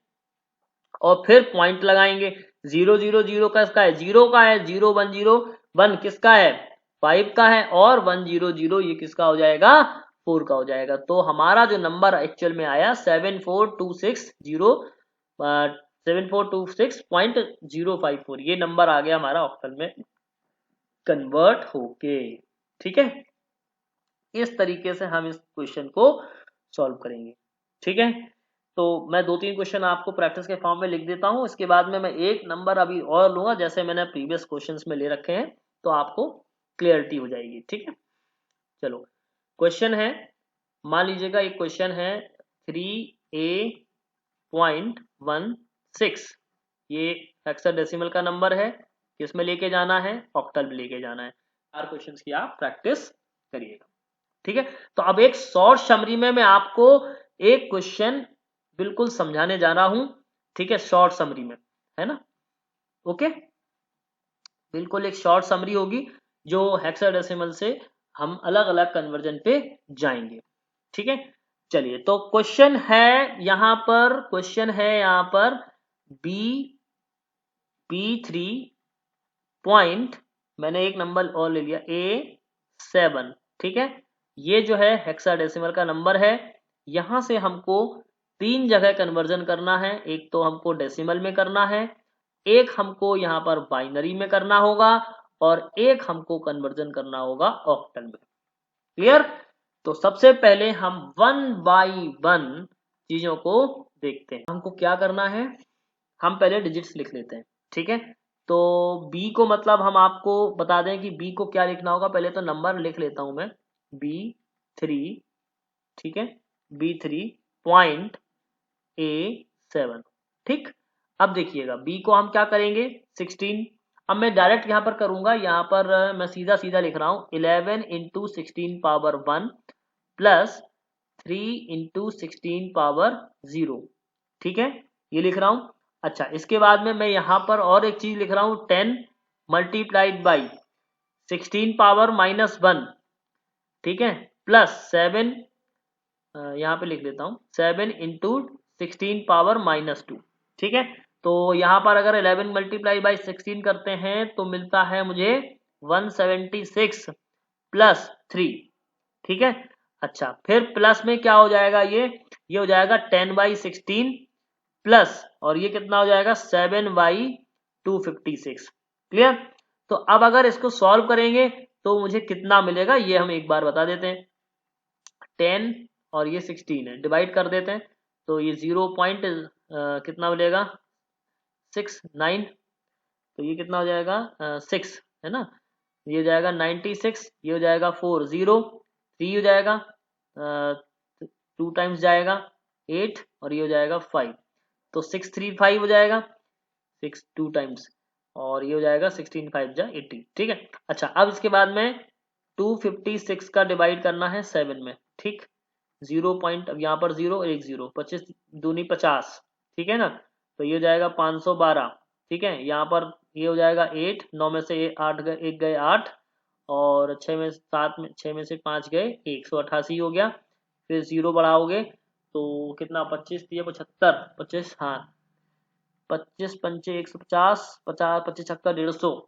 और फिर पॉइंट लगाएंगे। 0 0 0 किसका है, 0 का है। 0 1 0 1 किसका है, 5 का है। और 1 0 0 ये किसका हो जाएगा, 4 का हो जाएगा। तो हमारा जो नंबर एक्चुअल में आया 7426.054, ये नंबर आ गया हमारा ऑक्टल में कन्वर्ट होके। ठीक है, इस तरीके से हम इस क्वेश्चन को सॉल्व करेंगे। ठीक है, तो मैं 2-3 क्वेश्चन आपको प्रैक्टिस के फॉर्म में लिख देता हूं, इसके बाद में मैं एक नंबर अभी और लूंगा जैसे मैंने प्रीवियस क्वेश्चंस में ले रखे हैं, तो आपको क्लियरिटी हो जाएगी। ठीक है, चलो क्वेश्चन है, मान लीजिएगा एक क्वेश्चन है 3A.16, ये हेक्साडेसिमल का नंबर है, किसमें लेके जाना है, ऑक्टल में लेके जाना है। 4 क्वेश्चंस की आप प्रैक्टिस करिएगा। ठीक है, तो अब एक शॉर्ट समरी में मैं आपको एक क्वेश्चन बिल्कुल समझाने जा रहा हूं। ठीक है, शॉर्ट समरी में, है ना, ओके, बिल्कुल एक शॉर्ट समरी होगी जो हेक्साडेसिमल से हम अलग अलग कन्वर्जन पे जाएंगे। ठीक है, चलिए तो क्वेश्चन है यहां पर, क्वेश्चन है यहां पर B3 पॉइंट, मैंने एक नंबर और ले लिया A7। ठीक है, ये जो है हेक्साडेसिमल का नंबर है, यहां से हमको 3 जगह कन्वर्जन करना है। एक तो हमको डेसिमल में करना है, एक हमको यहाँ पर बाइनरी में करना होगा और एक हमको कन्वर्जन करना होगा ऑक्टल में। क्लियर? तो सबसे पहले हम 1 बाई 1 चीजों को देखते हैं। हमको क्या करना है, हम पहले डिजिट्स लिख लेते हैं। ठीक है, तो b को मतलब हम आपको बता दें कि b को क्या लिखना होगा। पहले तो नंबर लिख लेता हूं मैं, B3, ठीक है, B3.A7। ठीक, अब देखिएगा b को हम क्या करेंगे 16। अब मैं डायरेक्ट यहाँ पर करूंगा, यहाँ पर मैं सीधा सीधा लिख रहा हूँ 11 into 16 power 1 plus 3 into 16 power 0। ठीक है, ये लिख रहा हूँ। अच्छा, इसके बाद में मैं यहाँ पर और एक चीज लिख रहा हूँ 10 मल्टीप्लाइड बाई 16 पावर -1, ठीक है, प्लस 7, यहाँ पे लिख लेता हूँ 7 इंटू 16 पावर -2। ठीक है, तो यहाँ पर अगर 11 मल्टीप्लाई बाई 16 करते हैं तो मिलता है मुझे 176 प्लस 3। ठीक है, अच्छा, फिर प्लस में क्या हो जाएगा, ये हो जाएगा 10/16 प्लस, और ये कितना हो जाएगा 7/256। क्लियर? तो अब अगर इसको सॉल्व करेंगे तो मुझे कितना मिलेगा ये हम एक बार बता देते हैं। 10 और ये 16 है, डिवाइड कर देते हैं तो ये 0 पॉइंट कितना मिलेगा 69। तो ये कितना हो जाएगा 6 है ना, ये हो जाएगा 96, ये हो जाएगा 4 0 3 हो जाएगा 2 टाइम्स जाएगा 8 और ये हो जाएगा 5, तो 635 हो जाएगा 6 2 टाइम्स, और ये हो जाएगा 16 5 जा 80। ठीक है, अच्छा, अब इसके बाद में 256 का डिवाइड करना है 7 में। ठीक, 0 पॉइंट, अब यहाँ पर 0 1 0, 25 दूनी 50। ठीक है ना, तो ये हो जाएगा 512। ठीक है, यहाँ पर ये हो जाएगा 8, 9 में से 8 गए, 1 गए 8, और 6 में 7 में 6 में से 5 गए 188 हो गया। फिर 0 बढ़ाओगे तो कितना 25 दिए 75, 25, हाँ 25 पंचे 150, 50 25 छक्का 150,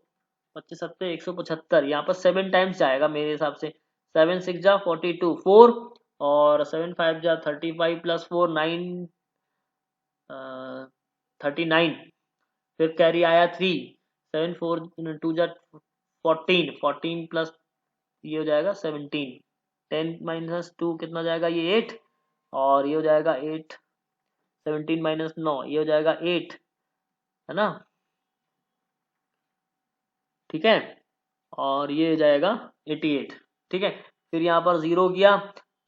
25 सत्ते 175। यहाँ पर 7 टाइम्स जाएगा मेरे हिसाब से। 7 6 जा 42 4, और 7 5 जा 35 प्लस 4 9 39। फिर कैरी आया 3, 7 4 2 जा 14, 14 प्लस ये हो जाएगा 17, 10 माइनस 2 कितना जाएगा ये 8, और ये हो जाएगा 8, 17 माइनस 9 ये हो जाएगा 8, है ना। ठीक है, और ये हो जाएगा 88। ठीक है, फिर यहाँ पर 0 किया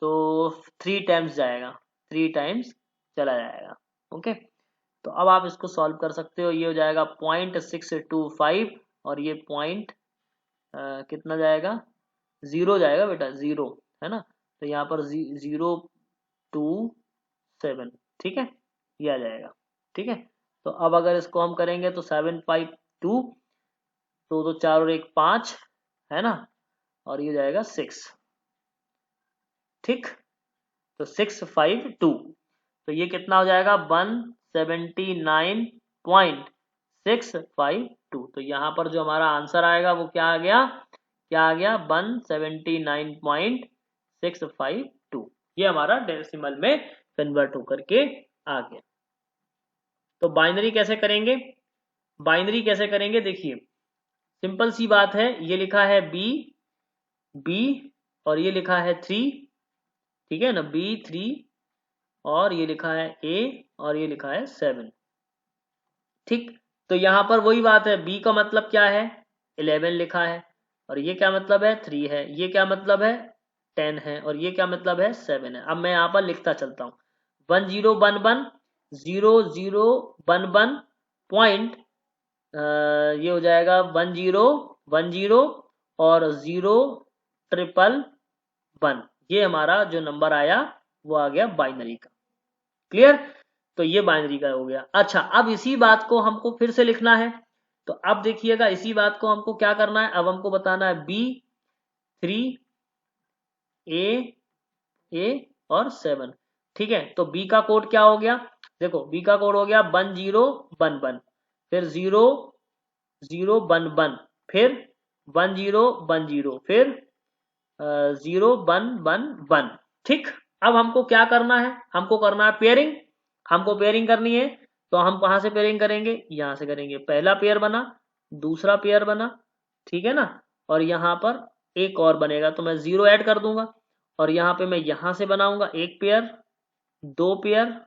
तो 3 टाइम्स जाएगा, 3 टाइम्स चला जाएगा। ओके, तो अब आप इसको सॉल्व कर सकते हो। ये हो जाएगा 0.625, और ये पॉइंट कितना जाएगा 0 जाएगा बेटा, 0 है ना, तो यहाँ पर 027। ठीक है, ये आ जाएगा। ठीक है, तो अब अगर इसको हम करेंगे तो 752, तो 4 और 1 5 है ना, और ये जाएगा 6। ठीक, तो 652, तो ये कितना हो जाएगा 179.652। तो यहाँ पर जो हमारा आंसर आएगा वो क्या आ गया, 179.652। ये हमारा डेसिमल में कन्वर्ट होकर के आ गया। तो बाइनरी कैसे करेंगे, बाइनरी कैसे करेंगे देखिए, सिंपल सी बात है। ये लिखा है बी और ये लिखा है 3, ठीक है ना, B3, और ये लिखा है A, और ये लिखा है 7। ठीक, तो यहाँ पर वही बात है, B का मतलब क्या है 11 लिखा है, और ये क्या मतलब है 3 है, ये क्या मतलब है 10 है, और ये क्या मतलब है 7 है। अब मैं यहाँ पर लिखता चलता हूँ 1 0 1 1 0 0 1 1 पॉइंट, ये हो जाएगा 1 0 1 0 और 0 ट्रिपल 1। ये हमारा जो नंबर आया वो आ गया बाइनरी का। क्लियर? तो ये बाइनरी का हो गया। अच्छा, अब इसी बात को हमको फिर से लिखना है, तो अब देखिएगा इसी बात को हमको क्या करना है, अब हमको बताना है B3 A और 7। ठीक है, तो B का कोड क्या हो गया, देखो B का कोड हो गया 1 0 1 1, फिर 0 0 1 1, फिर 1 0 1 0, फिर 0 1 1 1। ठीक, अब हमको क्या करना है, हमको करना है पेयरिंग। हमको पेयरिंग करनी है तो हम कहाँ से पेयरिंग करेंगे, यहाँ से करेंगे। पहला पेयर बना, दूसरा पेयर बना, ठीक है ना, और यहाँ पर एक और बनेगा तो मैं 0 ऐड कर दूंगा, और यहाँ पे मैं यहाँ से बनाऊंगा एक पेयर, 2 पेयर,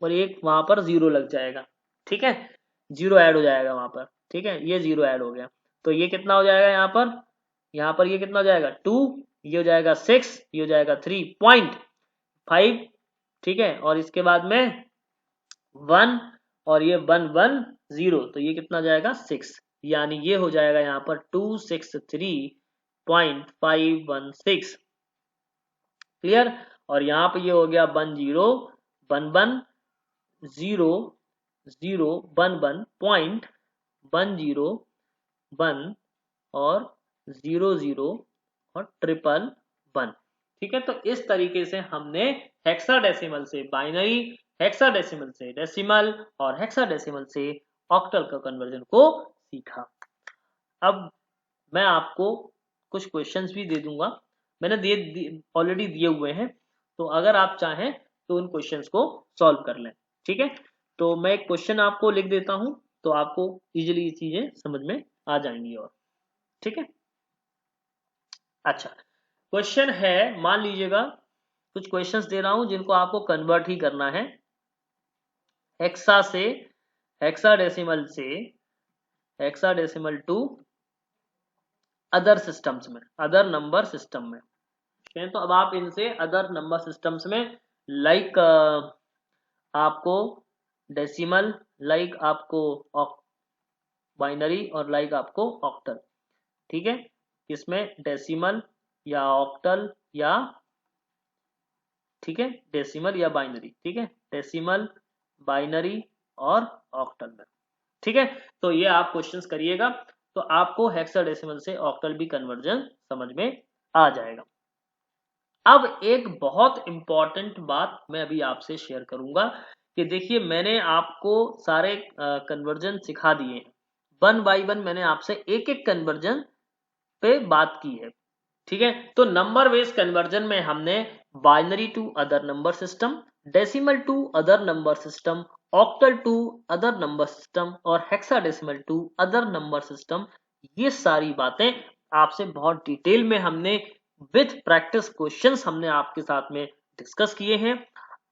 और एक वहां पर 0 लग जाएगा, ठीक है, 0 ऐड हो जाएगा वहां पर, ठीक है, ये 0 ऐड हो गया। तो ये कितना हो जाएगा यहाँ पर ये कितना हो जाएगा 2, ये हो जाएगा 6, ये हो जाएगा 3.5, ठीक है, और इसके बाद में 1, और ये 1 1 0, तो ये कितना जाएगा 6, यानी ये हो जाएगा यहाँ पर 263.516, क्लियर। और यहाँ पे ये हो गया 1 0 1 1 0 0 1 1 पॉइंट 1 0 1 और 0 0 और 1 1 ठीक है। तो इस तरीके से हमने हेक्साडेसिमल से बाइनरी, हेक्साडेसिमल से डेसिमल और हेक्साडेसिमल से ऑक्टल का कन्वर्जन को सीखा। अब मैं आपको कुछ क्वेश्चंस भी दे दूंगा, मैंने ऑलरेडी दिए हुए हैं, तो अगर आप चाहें तो उन क्वेश्चंस को सॉल्व कर लें, ठीक है। तो मैं एक क्वेश्चन आपको लिख देता हूं, तो आपको इजीली ये चीजें समझ में आ जाएंगी, और ठीक है। अच्छा, क्वेश्चन है, मान लीजिएगा कुछ क्वेश्चंस दे रहा हूं जिनको आपको कन्वर्ट ही करना है हेक्सा से, हेक्साडेसिमल से हेक्साडेसिमल टू अदर सिस्टम्स में, अदर नंबर सिस्टम में। तो अब आप इनसे अदर नंबर सिस्टम्स में लाइक आपको डेसिमल, लाइक आपको बाइनरी, और लाइक आपको ऑक्टल, ठीक है, इसमें डेसिमल या ऑक्टल या, ठीक है, डेसिमल या बाइनरी, ठीक है, डेसिमल, बाइनरी और ऑक्टल में, ठीक है। तो ये आप क्वेश्चंस करिएगा तो आपको हेक्साडेसिमल से ऑक्टल भी कन्वर्जन समझ में आ जाएगा। अब एक बहुत इंपॉर्टेंट बात मैं अभी आपसे शेयर करूंगा कि देखिए मैंने आपको सारे कन्वर्जन सिखा दिए हैं, 1 बाय 1 मैंने आपसे एक एक कन्वर्जन पे बात की है, ठीक है। तो नंबर बेस्ड कन्वर्जन में हमने binary to other number system, decimal to other number system, octal to other number system और hexadecimal to other number system, ये सारी बातें आपसे बहुत डिटेल में हमने विथ प्रैक्टिस क्वेश्चंस हमने आपके साथ में डिस्कस किए हैं।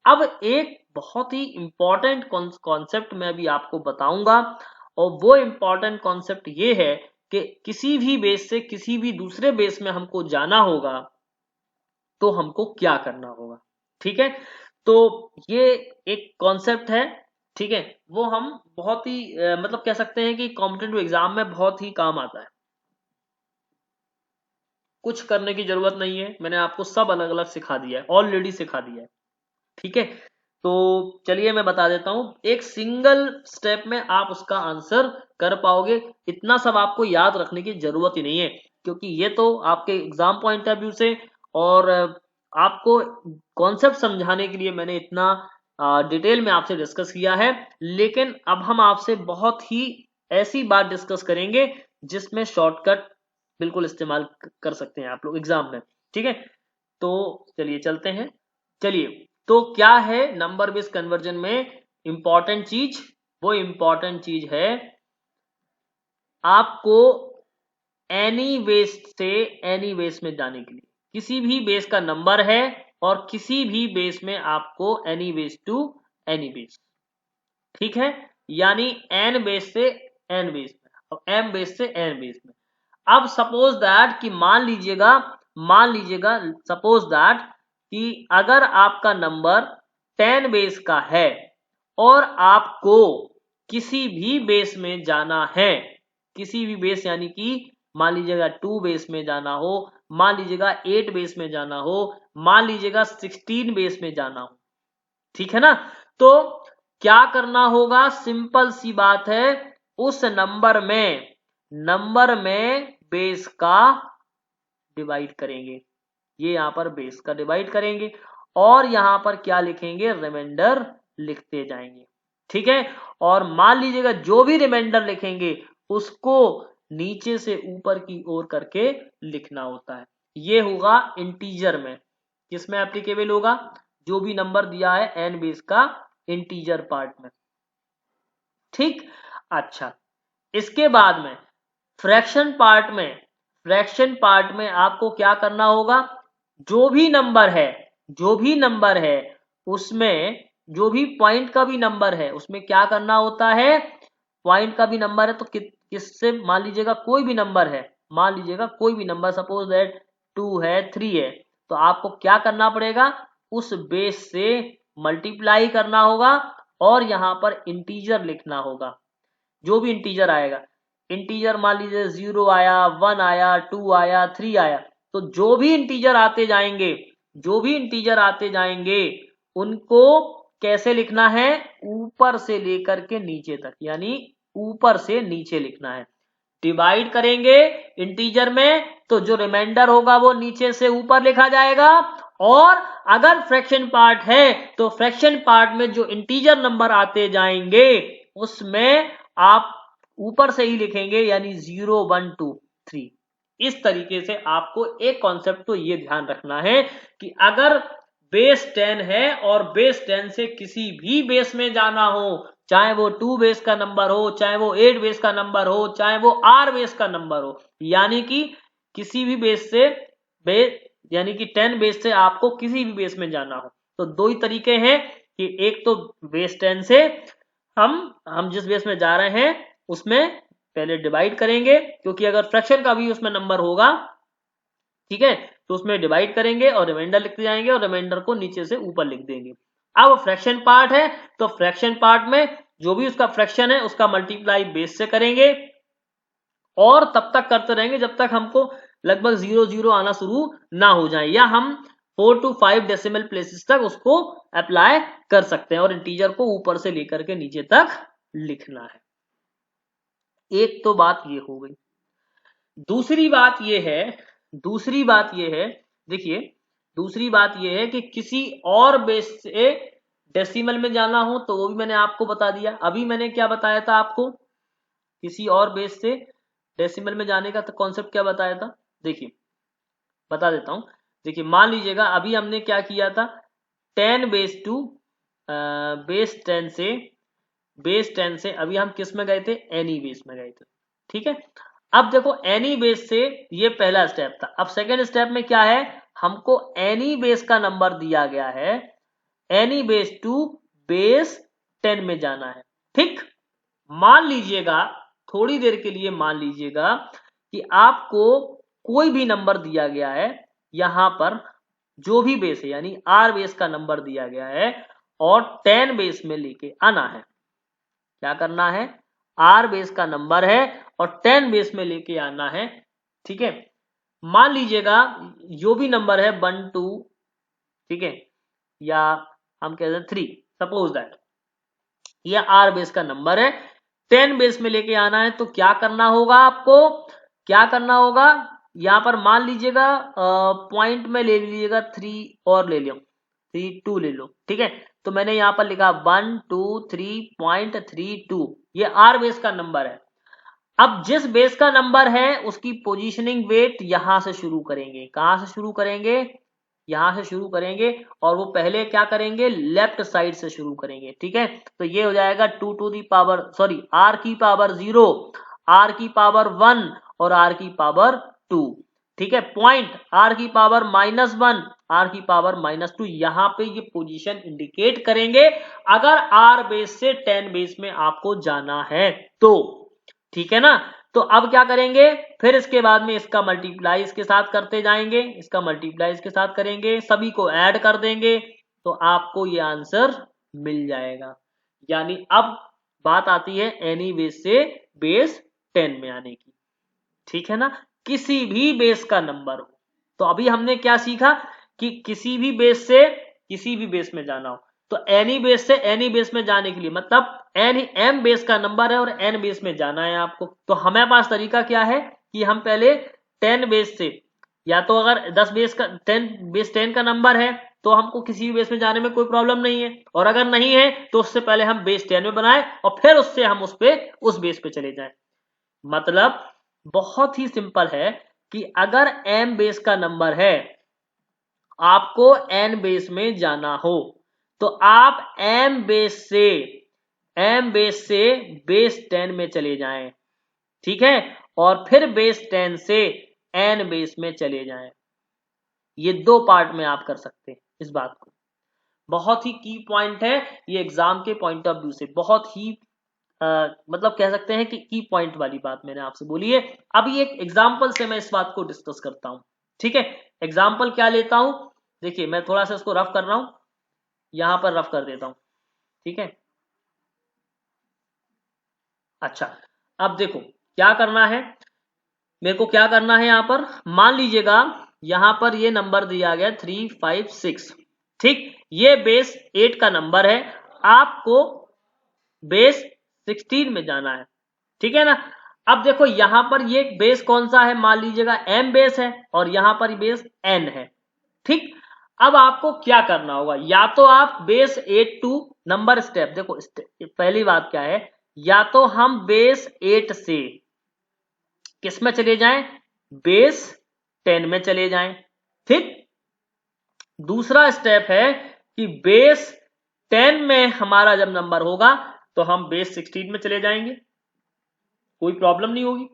अब एक बहुत ही इंपॉर्टेंट कॉन्सेप्ट मैं अभी आपको बताऊंगा, और वो इंपॉर्टेंट कॉन्सेप्ट ये है कि किसी भी बेस से किसी भी दूसरे बेस में हमको जाना होगा तो हमको क्या करना होगा, ठीक है। तो ये एक कॉन्सेप्ट है, ठीक है, वो हम बहुत ही मतलब कह सकते हैं कि कॉम्पिटिटिव एग्जाम में बहुत ही काम आता है, कुछ करने की जरूरत नहीं है, मैंने आपको सब अलग अलग सिखा दिया है, ऑलरेडी सिखा दिया है, ठीक है। तो चलिए मैं बता देता हूं, एक सिंगल स्टेप में आप उसका आंसर कर पाओगे, इतना सब आपको याद रखने की जरूरत ही नहीं है, क्योंकि ये तो आपके एग्जाम पॉइंट ऑफ व्यू से और आपको कॉन्सेप्ट समझाने के लिए मैंने इतना डिटेल में आपसे डिस्कस किया है। लेकिन अब हम आपसे बहुत ही ऐसी बात डिस्कस करेंगे जिसमें शॉर्टकट बिल्कुल इस्तेमाल कर सकते हैं आप लोग एग्जाम में, ठीक है। तो चलिए चलते हैं, चलिए तो क्या है नंबर बेस्ड कन्वर्जन में इंपॉर्टेंट चीज, वो इंपॉर्टेंट चीज है आपको एनी बेस से एनी बेस में जाने के लिए, किसी भी बेस का नंबर है और किसी भी बेस में आपको any base to any base, ठीक है, यानी एन बेस से एन बेस में और एम बेस से एन बेस में। अब सपोज दैट कि मान लीजिएगा सपोज दैट कि अगर आपका नंबर 10 बेस का है और आपको किसी भी बेस में जाना है, किसी भी बेस यानी कि मान लीजिएगा 2 बेस में जाना हो, मान लीजिएगा 8 बेस में जाना हो, मान लीजिएगा 16 बेस में जाना हो, ठीक है ना। तो क्या करना होगा, सिंपल सी बात है, उस नंबर में बेस का डिवाइड करेंगे, ये यहां पर बेस का डिवाइड करेंगे और यहां पर क्या लिखेंगे, रिमाइंडर लिखते जाएंगे, ठीक है। और मान लीजिएगा जो भी रिमाइंडर लिखेंगे उसको नीचे से ऊपर की ओर करके लिखना होता है। ये होगा इंटीजर में, किसमें एप्लीकेबल होगा, जो भी नंबर दिया है एन बेस का इंटीजर पार्ट में। ठीक, अच्छा, इसके बाद में फ्रैक्शन पार्ट में आपको क्या करना होगा, जो भी नंबर है उसमें, जो भी पॉइंट का भी नंबर है उसमें क्या करना होता है, पॉइंट का भी नंबर है तो किससे, मान लीजिएगा कोई भी नंबर है, मान लीजिएगा कोई भी नंबर, सपोज दैट 2 है 3 है, तो आपको क्या करना पड़ेगा, उस बेस से मल्टीप्लाई करना होगा और यहां पर इंटीजर लिखना होगा। जो भी इंटीजर आएगा, इंटीजर मान लीजिए 0 आया, 1 आया, 2 आया, 3 आया, तो जो भी इंटीजर आते जाएंगे उनको कैसे लिखना है, ऊपर से लेकर के नीचे तक, यानी ऊपर से नीचे लिखना है। डिवाइड करेंगे इंटीजर में तो जो रिमाइंडर होगा वो नीचे से ऊपर लिखा जाएगा, और अगर फ्रैक्शन पार्ट है तो फ्रैक्शन पार्ट में जो इंटीजर नंबर आते जाएंगे उसमें आप ऊपर से ही लिखेंगे, यानी 0 1 2 3। इस तरीके से आपको एक कॉन्सेप्ट तो ये ध्यान रखना है कि अगर बेस 10 है और बेस 10 से किसी भी बेस में जाना हो, चाहे वो 2 बेस का नंबर हो, चाहे वो 8 बेस का नंबर हो, चाहे वो R बेस का नंबर हो, यानी कि किसी भी बेस से यानी कि 10 बेस से आपको किसी भी बेस में जाना हो, तो दो ही तरीके हैं कि एक तो बेस 10 से हम जिस बेस में जा रहे हैं उसमें पहले डिवाइड करेंगे, क्योंकि अगर फ्रैक्शन का भी उसमें नंबर होगा, ठीक है, तो उसमें डिवाइड करेंगे और रिमाइंडर लिखते जाएंगे और रिमाइंडर को नीचे से ऊपर लिख देंगे। अब फ्रैक्शन पार्ट है तो फ्रैक्शन पार्ट में जो भी उसका फ्रैक्शन है उसका मल्टीप्लाई बेस से करेंगे और तब तक करते रहेंगे जब तक हमको लगभग 0 0 आना शुरू ना हो जाए, या हम 4 to 5 डेसिमल प्लेसेस तक उसको अप्लाई कर सकते हैं और इंटीजर को ऊपर से लेकर के नीचे तक लिखना है। एक तो बात ये हो गई। दूसरी बात ये है, देखिए दूसरी बात ये है कि किसी और बेस से डेसिमल में जाना हो तो वो भी मैंने आपको बता दिया। अभी मैंने क्या बताया था आपको, किसी और बेस से डेसिमल में जाने का कॉन्सेप्ट क्या बताया था, देखिए बता देता हूं। देखिए मान लीजिएगा अभी हमने क्या किया था, 10 बेस टू बेस 10 से अभी हम किस में गए थे, एनी बेस में गए थे, ठीक है। अब देखो एनी बेस से ये पहला स्टेप था, अब सेकेंड स्टेप में क्या है, हमको एनी बेस का नंबर दिया गया है, एनी बेस टू बेस 10 में जाना है, ठीक। मान लीजिएगा, थोड़ी देर के लिए मान लीजिएगा कि आपको कोई भी नंबर दिया गया है, यहां पर जो भी बेस है यानी आर बेस का नंबर दिया गया है और 10 बेस में लेके आना है। क्या करना है, आर बेस का नंबर है और 10 बेस में लेके आना है, ठीक है। मान लीजिएगा जो भी नंबर है 1 2, ठीक है, या हम कहते हैं 3, सपोज दैट ये आर बेस का नंबर है, 10 बेस में लेके आना है, तो क्या करना होगा आपको, क्या करना होगा, यहां पर मान लीजिएगा पॉइंट में ले लीजिएगा 3 और ले लो, 3 2 ले लो, ठीक है। तो मैंने यहां पर लिखा 1 2 3.32, ये आर बेस का नंबर है। अब जिस बेस का नंबर है उसकी पोजीशनिंग वेट यहां से शुरू करेंगे, कहां से शुरू करेंगे, यहां से शुरू करेंगे और वो पहले क्या करेंगे, लेफ्ट साइड से शुरू करेंगे, ठीक है। तो ये हो जाएगा 2 to the power sorry r की पावर 0, आर की पावर 1 और आर की पावर 2, ठीक है। पॉइंट आर की पावर -1, आर की पावर -2, यहां पे ये पोजीशन इंडिकेट करेंगे अगर आर बेस से 10 बेस में आपको जाना है तो, ठीक है ना। तो अब क्या करेंगे, फिर इसके बाद में इसका मल्टीप्लाई इसके साथ करते जाएंगे, इसका मल्टीप्लाई इसके साथ करेंगे, सभी को ऐड कर देंगे तो आपको ये आंसर मिल जाएगा। यानी अब बात आती है एनी बेस से बेस 10 में आने की, ठीक है ना, किसी भी बेस का नंबर हो। तो अभी हमने क्या सीखा कि किसी भी बेस से किसी भी बेस में जाना हो, तो एनी बेस से एनी बेस में जाने के लिए मतलब एम बेस का नंबर है और एन बेस में जाना है आपको, तो हमारे पास तरीका क्या है कि हम पहले 10 बेस से, या तो अगर 10 बेस का 10 बेस 10 का नंबर है तो हमको किसी भी बेस में जाने में कोई प्रॉब्लम नहीं है, और अगर नहीं है तो उससे पहले हम बेस 10 में बनाए और फिर उससे हम उस बेस पे चले जाए। मतलब बहुत ही सिंपल है कि अगर एम बेस का नंबर है, आपको एन बेस में जाना हो, तो आप m बेस से बेस 10 में चले जाएं, ठीक है, और फिर बेस 10 से n बेस में चले जाएं। ये दो पार्ट में आप कर सकते हैं इस बात को। बहुत ही की पॉइंट है ये, एग्जाम के पॉइंट ऑफ व्यू से बहुत ही मतलब कह सकते हैं कि की पॉइंट वाली बात मैंने आपसे बोली है। अभी एक एग्जाम्पल से मैं इस बात को डिस्कस करता हूं, ठीक है। एग्जाम्पल क्या लेता हूं, देखिए मैं थोड़ा सा इसको रफ कर रहा हूं, यहां पर रफ कर देता हूं, ठीक है। अच्छा, अब देखो क्या करना है, मेरे को क्या करना है, यहां पर मान लीजिएगा यहां पर ये नंबर दिया गया 356, ठीक, ये बेस 8 का नंबर है, आपको बेस 16 में जाना है, ठीक है ना। अब देखो यहां पर ये बेस कौन सा है, मान लीजिएगा m बेस है और यहां पर बेस n है, ठीक। अब आपको क्या करना होगा, या तो आप बेस 8 टू नंबर स्टेप, देखो पहली बात क्या है, या तो हम बेस 8 से किस में चले जाएं, बेस 10 में चले जाएं, ठीक। दूसरा स्टेप है कि बेस 10 में हमारा जब नंबर होगा तो हम बेस 16 में चले जाएंगे, कोई प्रॉब्लम नहीं होगी,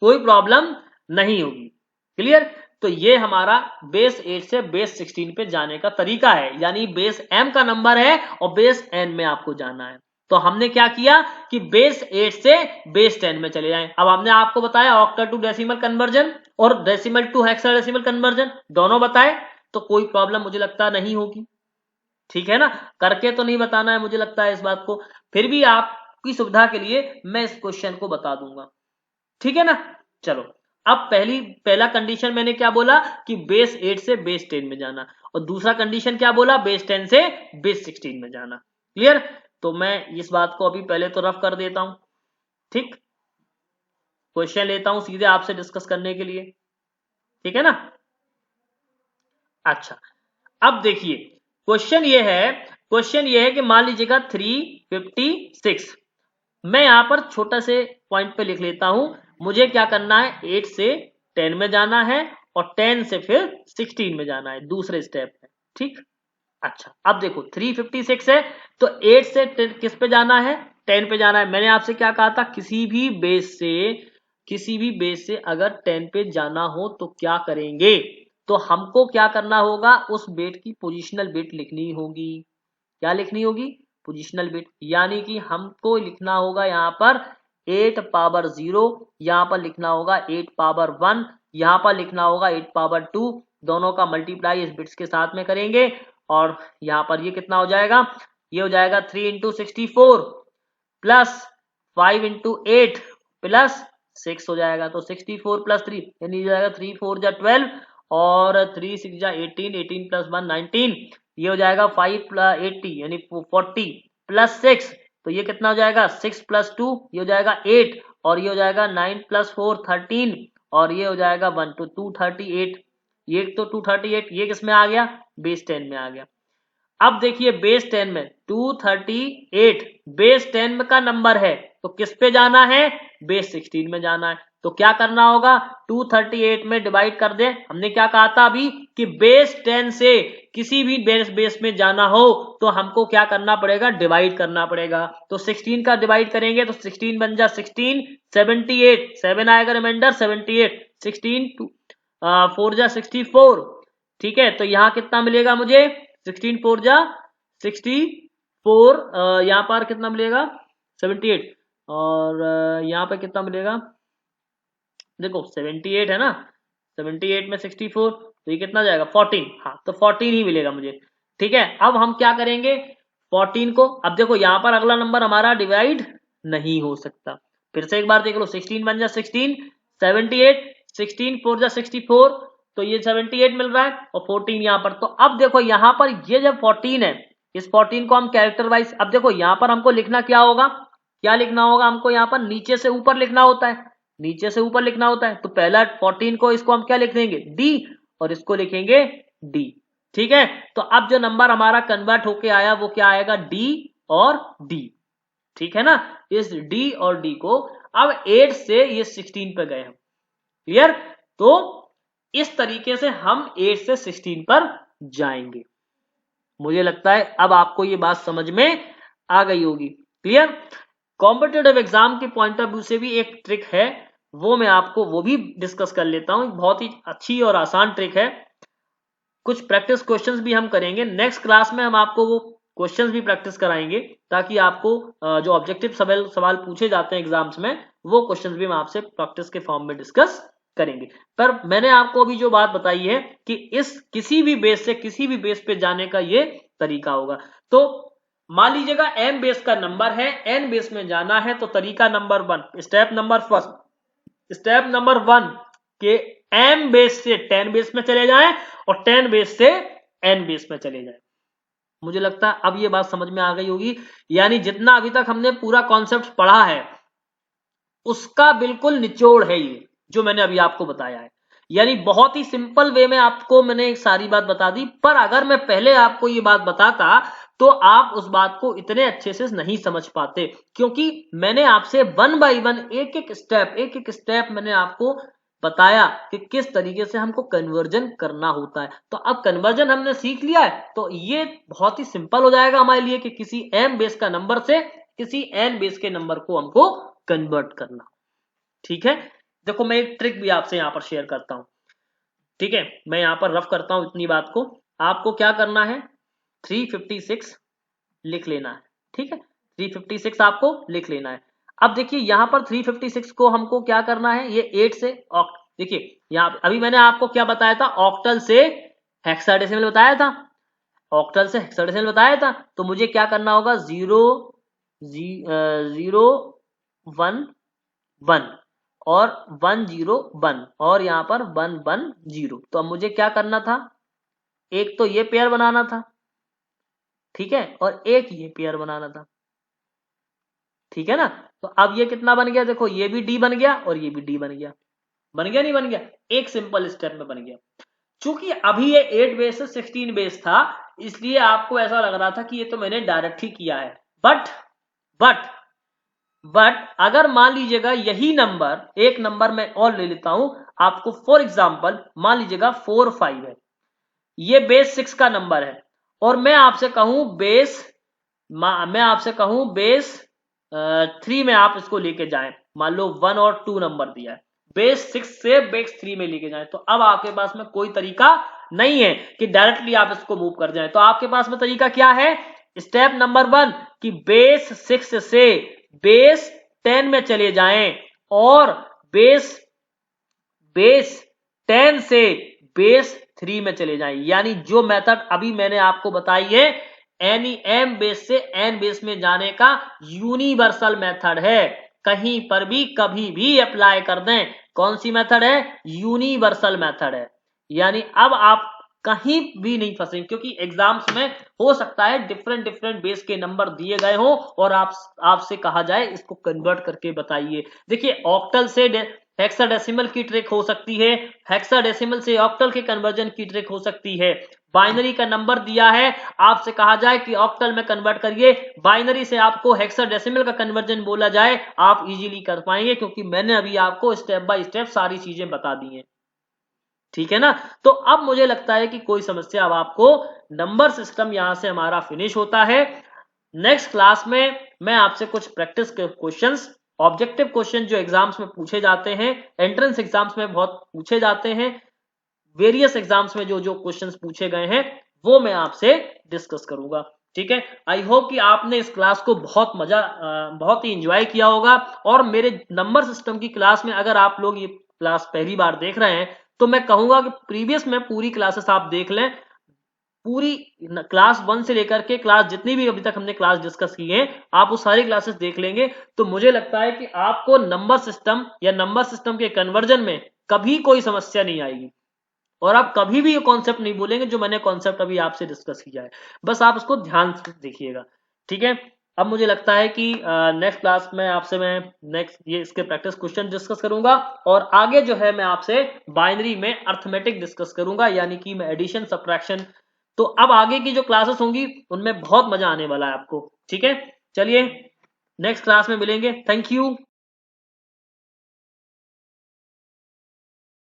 कोई प्रॉब्लम नहीं होगी, क्लियर। तो ये हमारा बेस 8 से बेस 16 पे जाने का तरीका है, यानी बेस m का नंबर है और बेस n में आपको जाना है। तो हमने क्या किया कि बेस 8 से बेस 10 में चले जाएं। अब हमने आपको बताया ऑक्टल टू डेसिमल कन्वर्जन और डेसिमल टू हेक्साडेसिमल कन्वर्जन दोनों बताए, तो कोई प्रॉब्लम मुझे लगता नहीं होगी, ठीक है ना। करके तो नहीं बताना है मुझे लगता है इस बात को, फिर भी आपकी सुविधा के लिए मैं इस क्वेश्चन को बता दूंगा, ठीक है ना। चलो, अब पहला कंडीशन मैंने क्या बोला कि बेस 8 से बेस 10 में जाना, और दूसरा कंडीशन क्या बोला, बेस 10 से बेस 16 में जाना, क्लियर। तो मैं इस बात को अभी पहले तो रफ कर देता हूं, ठीक, क्वेश्चन लेता हूं सीधे आपसे डिस्कस करने के लिए, ठीक है ना। अच्छा, अब देखिए क्वेश्चन ये है कि मान लीजिएगा 356, मैं यहां पर छोटा से पॉइंट पे लिख लेता हूं, मुझे क्या करना है, 8 से 10 में जाना है और 10 से फिर 16 में जाना है, दूसरे स्टेप में, ठीक। अच्छा, अब देखो 356 है तो 8 से 10 किस पे जाना है, 10 पे जाना है। मैंने आपसे क्या कहा था, किसी भी बेस से अगर 10 पे जाना हो तो क्या करेंगे, तो हमको क्या करना होगा, उस बेट की पोजिशनल बिट लिखनी होगी। क्या लिखनी होगी, पोजिशनल बिट, यानी कि हमको लिखना होगा यहाँ पर 8 पावर 0, यहाँ पर लिखना होगा 8 पावर 1, यहाँ पर लिखना होगा 8 पावर 2, दोनों का मल्टीप्लाई इस बिट्स के साथ में करेंगे और यहाँ पर ये कितना हो जाएगा, ये हो जाएगा 3 इंटू 64 प्लस 5 इंटू 8 प्लस 6 हो जाएगा, तो 64 प्लस 3 यानी जाएगा 3 4 जा 12 और 3 6 जा 18, 18 प्लस 1 19, ये हो जाएगा 5 प्लस 80 यानी 40 प्लस 6, तो ये कितना हो जाएगा 6 प्लस 2, ये हो जाएगा 8 और ये हो जाएगा 9 प्लस 4 13 और ये हो जाएगा 1 तो 238, ये तो 238 ये किस में आ गया, बेस 10 में आ गया। अब देखिए बेस 10 में 238 बेस 10 का नंबर है तो किस पे जाना है, बेस 16 में जाना है। तो क्या करना होगा, 238 में डिवाइड कर दे, हमने क्या कहा था अभी कि बेस 10 से किसी भी बेस में जाना हो तो हमको क्या करना पड़ेगा, डिवाइड करना पड़ेगा। तो 16 का डिवाइड करेंगे तो 16 बन जा 16, 78 7 आएगा रिमाइंडर 78, 16 4 जा 64, ठीक है। तो यहाँ कितना मिलेगा मुझे, 16 4 जा 64, यहाँ पर कितना मिलेगा 78 और यहाँ पे कितना मिलेगा, देखो 78 है ना, 78 में 64 तो ये कितना जाएगा 14, हाँ तो 14 ही मिलेगा मुझे, ठीक है। अब हम क्या करेंगे 14 को, अब देखो यहाँ पर अगला नंबर हमारा डिवाइड नहीं हो सकता, फिर से एक बार देख लो, 16 बन जा 16, 78 16 4 जा 64 तो ये 78 मिल रहा है और 14 यहाँ पर। तो अब देखो यहाँ पर ये जब 14 है, इस 14 को हम कैरेक्टर वाइज, अब देखो यहाँ पर हमको लिखना क्या होगा, क्या लिखना होगा हमको, यहाँ पर नीचे से ऊपर लिखना होता है, नीचे से ऊपर लिखना होता है। तो पहला 14 को इसको हम क्या लिख देंगे, डी, और इसको लिखेंगे डी, ठीक है। तो अब जो नंबर हमारा कन्वर्ट होके आया वो क्या आएगा, डी और डी, ठीक है ना। इस डी और डी को अब 8 से ये 16 पे गए हम, क्लियर। तो इस तरीके से हम 8 से 16 पर जाएंगे, मुझे लगता है अब आपको ये बात समझ में आ गई होगी। क्लियर? कॉम्पिटिटिव एग्जाम के पॉइंट ऑफ व्यू से भी एक ट्रिक है, वो मैं आपको वो भी डिस्कस कर लेता हूं। बहुत ही अच्छी और आसान ट्रिक है। कुछ प्रैक्टिस क्वेश्चंस भी हम करेंगे नेक्स्ट क्लास में, हम आपको वो क्वेश्चंस भी प्रैक्टिस कराएंगे ताकि आपको जो ऑब्जेक्टिव सवाल पूछे जाते हैं एग्जाम्स में, वो क्वेश्चंस भी हम आपसे प्रैक्टिस के फॉर्म में डिस्कस करेंगे। पर मैंने आपको अभी जो बात बताई है कि इस किसी भी बेस से किसी भी बेस पे जाने का ये तरीका होगा। तो मान लीजिएगा m बेस का नंबर है, n बेस में जाना है, तो तरीका नंबर 1, स्टेप नंबर 1 के m बेस से 10 बेस में चले जाएं और 10 बेस से n बेस में चले जाएं। मुझे लगता है अब ये बात समझ में आ गई होगी। यानी जितना अभी तक हमने पूरा कॉन्सेप्ट पढ़ा है उसका बिल्कुल निचोड़ है ये जो मैंने अभी आपको बताया है। यानी बहुत ही सिंपल वे में आपको मैंने एक सारी बात बता दी, पर अगर मैं पहले आपको ये बात बताता तो आप उस बात को इतने अच्छे से नहीं समझ पाते, क्योंकि मैंने आपसे 1 बाय 1 एक एक स्टेप मैंने आपको बताया कि किस तरीके से हमको कन्वर्जन करना होता है। तो अब कन्वर्जन हमने सीख लिया है तो ये बहुत ही सिंपल हो जाएगा हमारे लिए कि किसी m बेस का नंबर से किसी n बेस के नंबर को हमको कन्वर्ट करना। ठीक है, देखो मैं एक ट्रिक भी आपसे यहां पर शेयर करता हूं। ठीक है, मैं यहां पर रफ करता हूं इतनी बात को। आपको क्या करना है, 356 लिख लेना है। ठीक है, 356 आपको लिख लेना है। अब देखिए यहां पर 356 को हमको क्या करना है, ये 8 से देखिए यहां अभी मैंने आपको क्या बताया था, ऑक्टल से हेक्साडेसिमल बताया था, ऑक्टल से हेक्साडेसिमल बताया था। तो मुझे क्या करना होगा, 0 1 1 और 1 0 1 और यहां पर 1 1 0। तो अब मुझे क्या करना था, एक तो ये पेयर बनाना था, ठीक है, और एक ये पेयर बनाना था। ठीक है ना, तो अब ये कितना बन गया, देखो ये भी डी बन गया और ये भी डी बन गया। बन गया नहीं बन गया, एक सिंपल स्टेप में बन गया। चूंकि अभी ये 8 बेस से 16 बेस था, इसलिए आपको ऐसा लग रहा था कि ये तो मैंने डायरेक्ट ही किया है। बट अगर मान लीजिएगा यही नंबर, एक नंबर मैं और ले लेता हूं आपको, फॉर एग्जांपल मान लीजिएगा 4 5 है, ये बेस 6 का नंबर है, और मैं आपसे कहूं बेस 3 में आप इसको लेके जाएं। मान लो 1 और 2 नंबर दिया है, बेस 6 से बेस 3 में लेके जाएं, तो अब आपके पास में कोई तरीका नहीं है कि डायरेक्टली आप इसको मूव कर जाएं। तो आपके पास में तरीका क्या है, स्टेप नंबर 1 कि बेस 6 से बेस 10 में चले जाएं और बेस 10 से बेस 3 में चले जाएं। यानी जो मेथड अभी मैंने आपको बताई है, एनी एम बेस से एन बेस में जाने का यूनिवर्सल मेथड है, कहीं पर भी कभी भी अप्लाई कर दें। कौन सी मेथड है, यूनिवर्सल मेथड है। यानी अब आप कहीं भी नहीं फंसेंगे, क्योंकि एग्जाम्स में हो सकता है डिफरेंट बेस के नंबर दिए गए हो और आपसे कहा जाए इसको कन्वर्ट करके बताइए। देखिए ऑक्टल से हेक्साडेसिमल की ट्रिक हो सकती है, हेक्साडेसिमल से ऑक्टल के कन्वर्जन की ट्रिक हो सकती है। बाइनरी का नंबर दिया है, आपसे कहा जाए कि ऑक्टल में कन्वर्ट करिए, बाइनरी से आपको हेक्साडेसिमल का कन्वर्जन बोला जाए, आप इजीली कर पाएंगे, क्योंकि मैंने अभी आपको स्टेप बाय स्टेप सारी चीजें बता दी हैं। ठीक है ना, तो अब मुझे लगता है कि कोई समस्या, अब आपको नंबर सिस्टम यहां से हमारा फिनिश होता है। नेक्स्ट क्लास में मैं आपसे कुछ प्रैक्टिस के क्वेश्चंस, ऑब्जेक्टिव क्वेश्चन जो एग्जाम्स में पूछे जाते हैं, एंट्रेंस एग्जाम्स में बहुत पूछे जाते हैं, वेरियस एग्जाम्स में जो जो क्वेश्चंस पूछे गए हैं वो मैं आपसे डिस्कस करूंगा। ठीक है, आई होप कि आपने इस क्लास को बहुत ही एंजॉय किया होगा। और मेरे नंबर सिस्टम की क्लास में अगर आप लोग ये क्लास पहली बार देख रहे हैं तो मैं कहूंगा कि प्रीवियस में पूरी क्लासेस आप देख लें, पूरी क्लास 1 से लेकर के क्लास जितनी भी अभी तक हमने क्लास डिस्कस की है, आप वो सारी क्लासेस देख लेंगे तो मुझे लगता है कि आपको नंबर सिस्टम या नंबर सिस्टम के कन्वर्जन में कभी कोई समस्या नहीं आएगी, और आप कभी भी ये कॉन्सेप्ट नहीं बोलेंगे जो मैंने कॉन्सेप्ट अभी आपसे डिस्कस किया है। बस आप उसको ध्यान से देखिएगा। ठीक है, अब मुझे लगता है कि नेक्स्ट क्लास में आपसे मैं नेक्स्ट ये इसके प्रैक्टिस क्वेश्चन डिस्कस करूंगा, और आगे जो है मैं आपसे बाइनरी में अर्थमेटिक डिस्कस करूंगा, यानी कि मैं एडिशन सब्ट्रैक्शन। तो अब आगे की जो क्लासेस होंगी उनमें बहुत मजा आने वाला है आपको। ठीक है, चलिए नेक्स्ट क्लास में मिलेंगे। Thank you.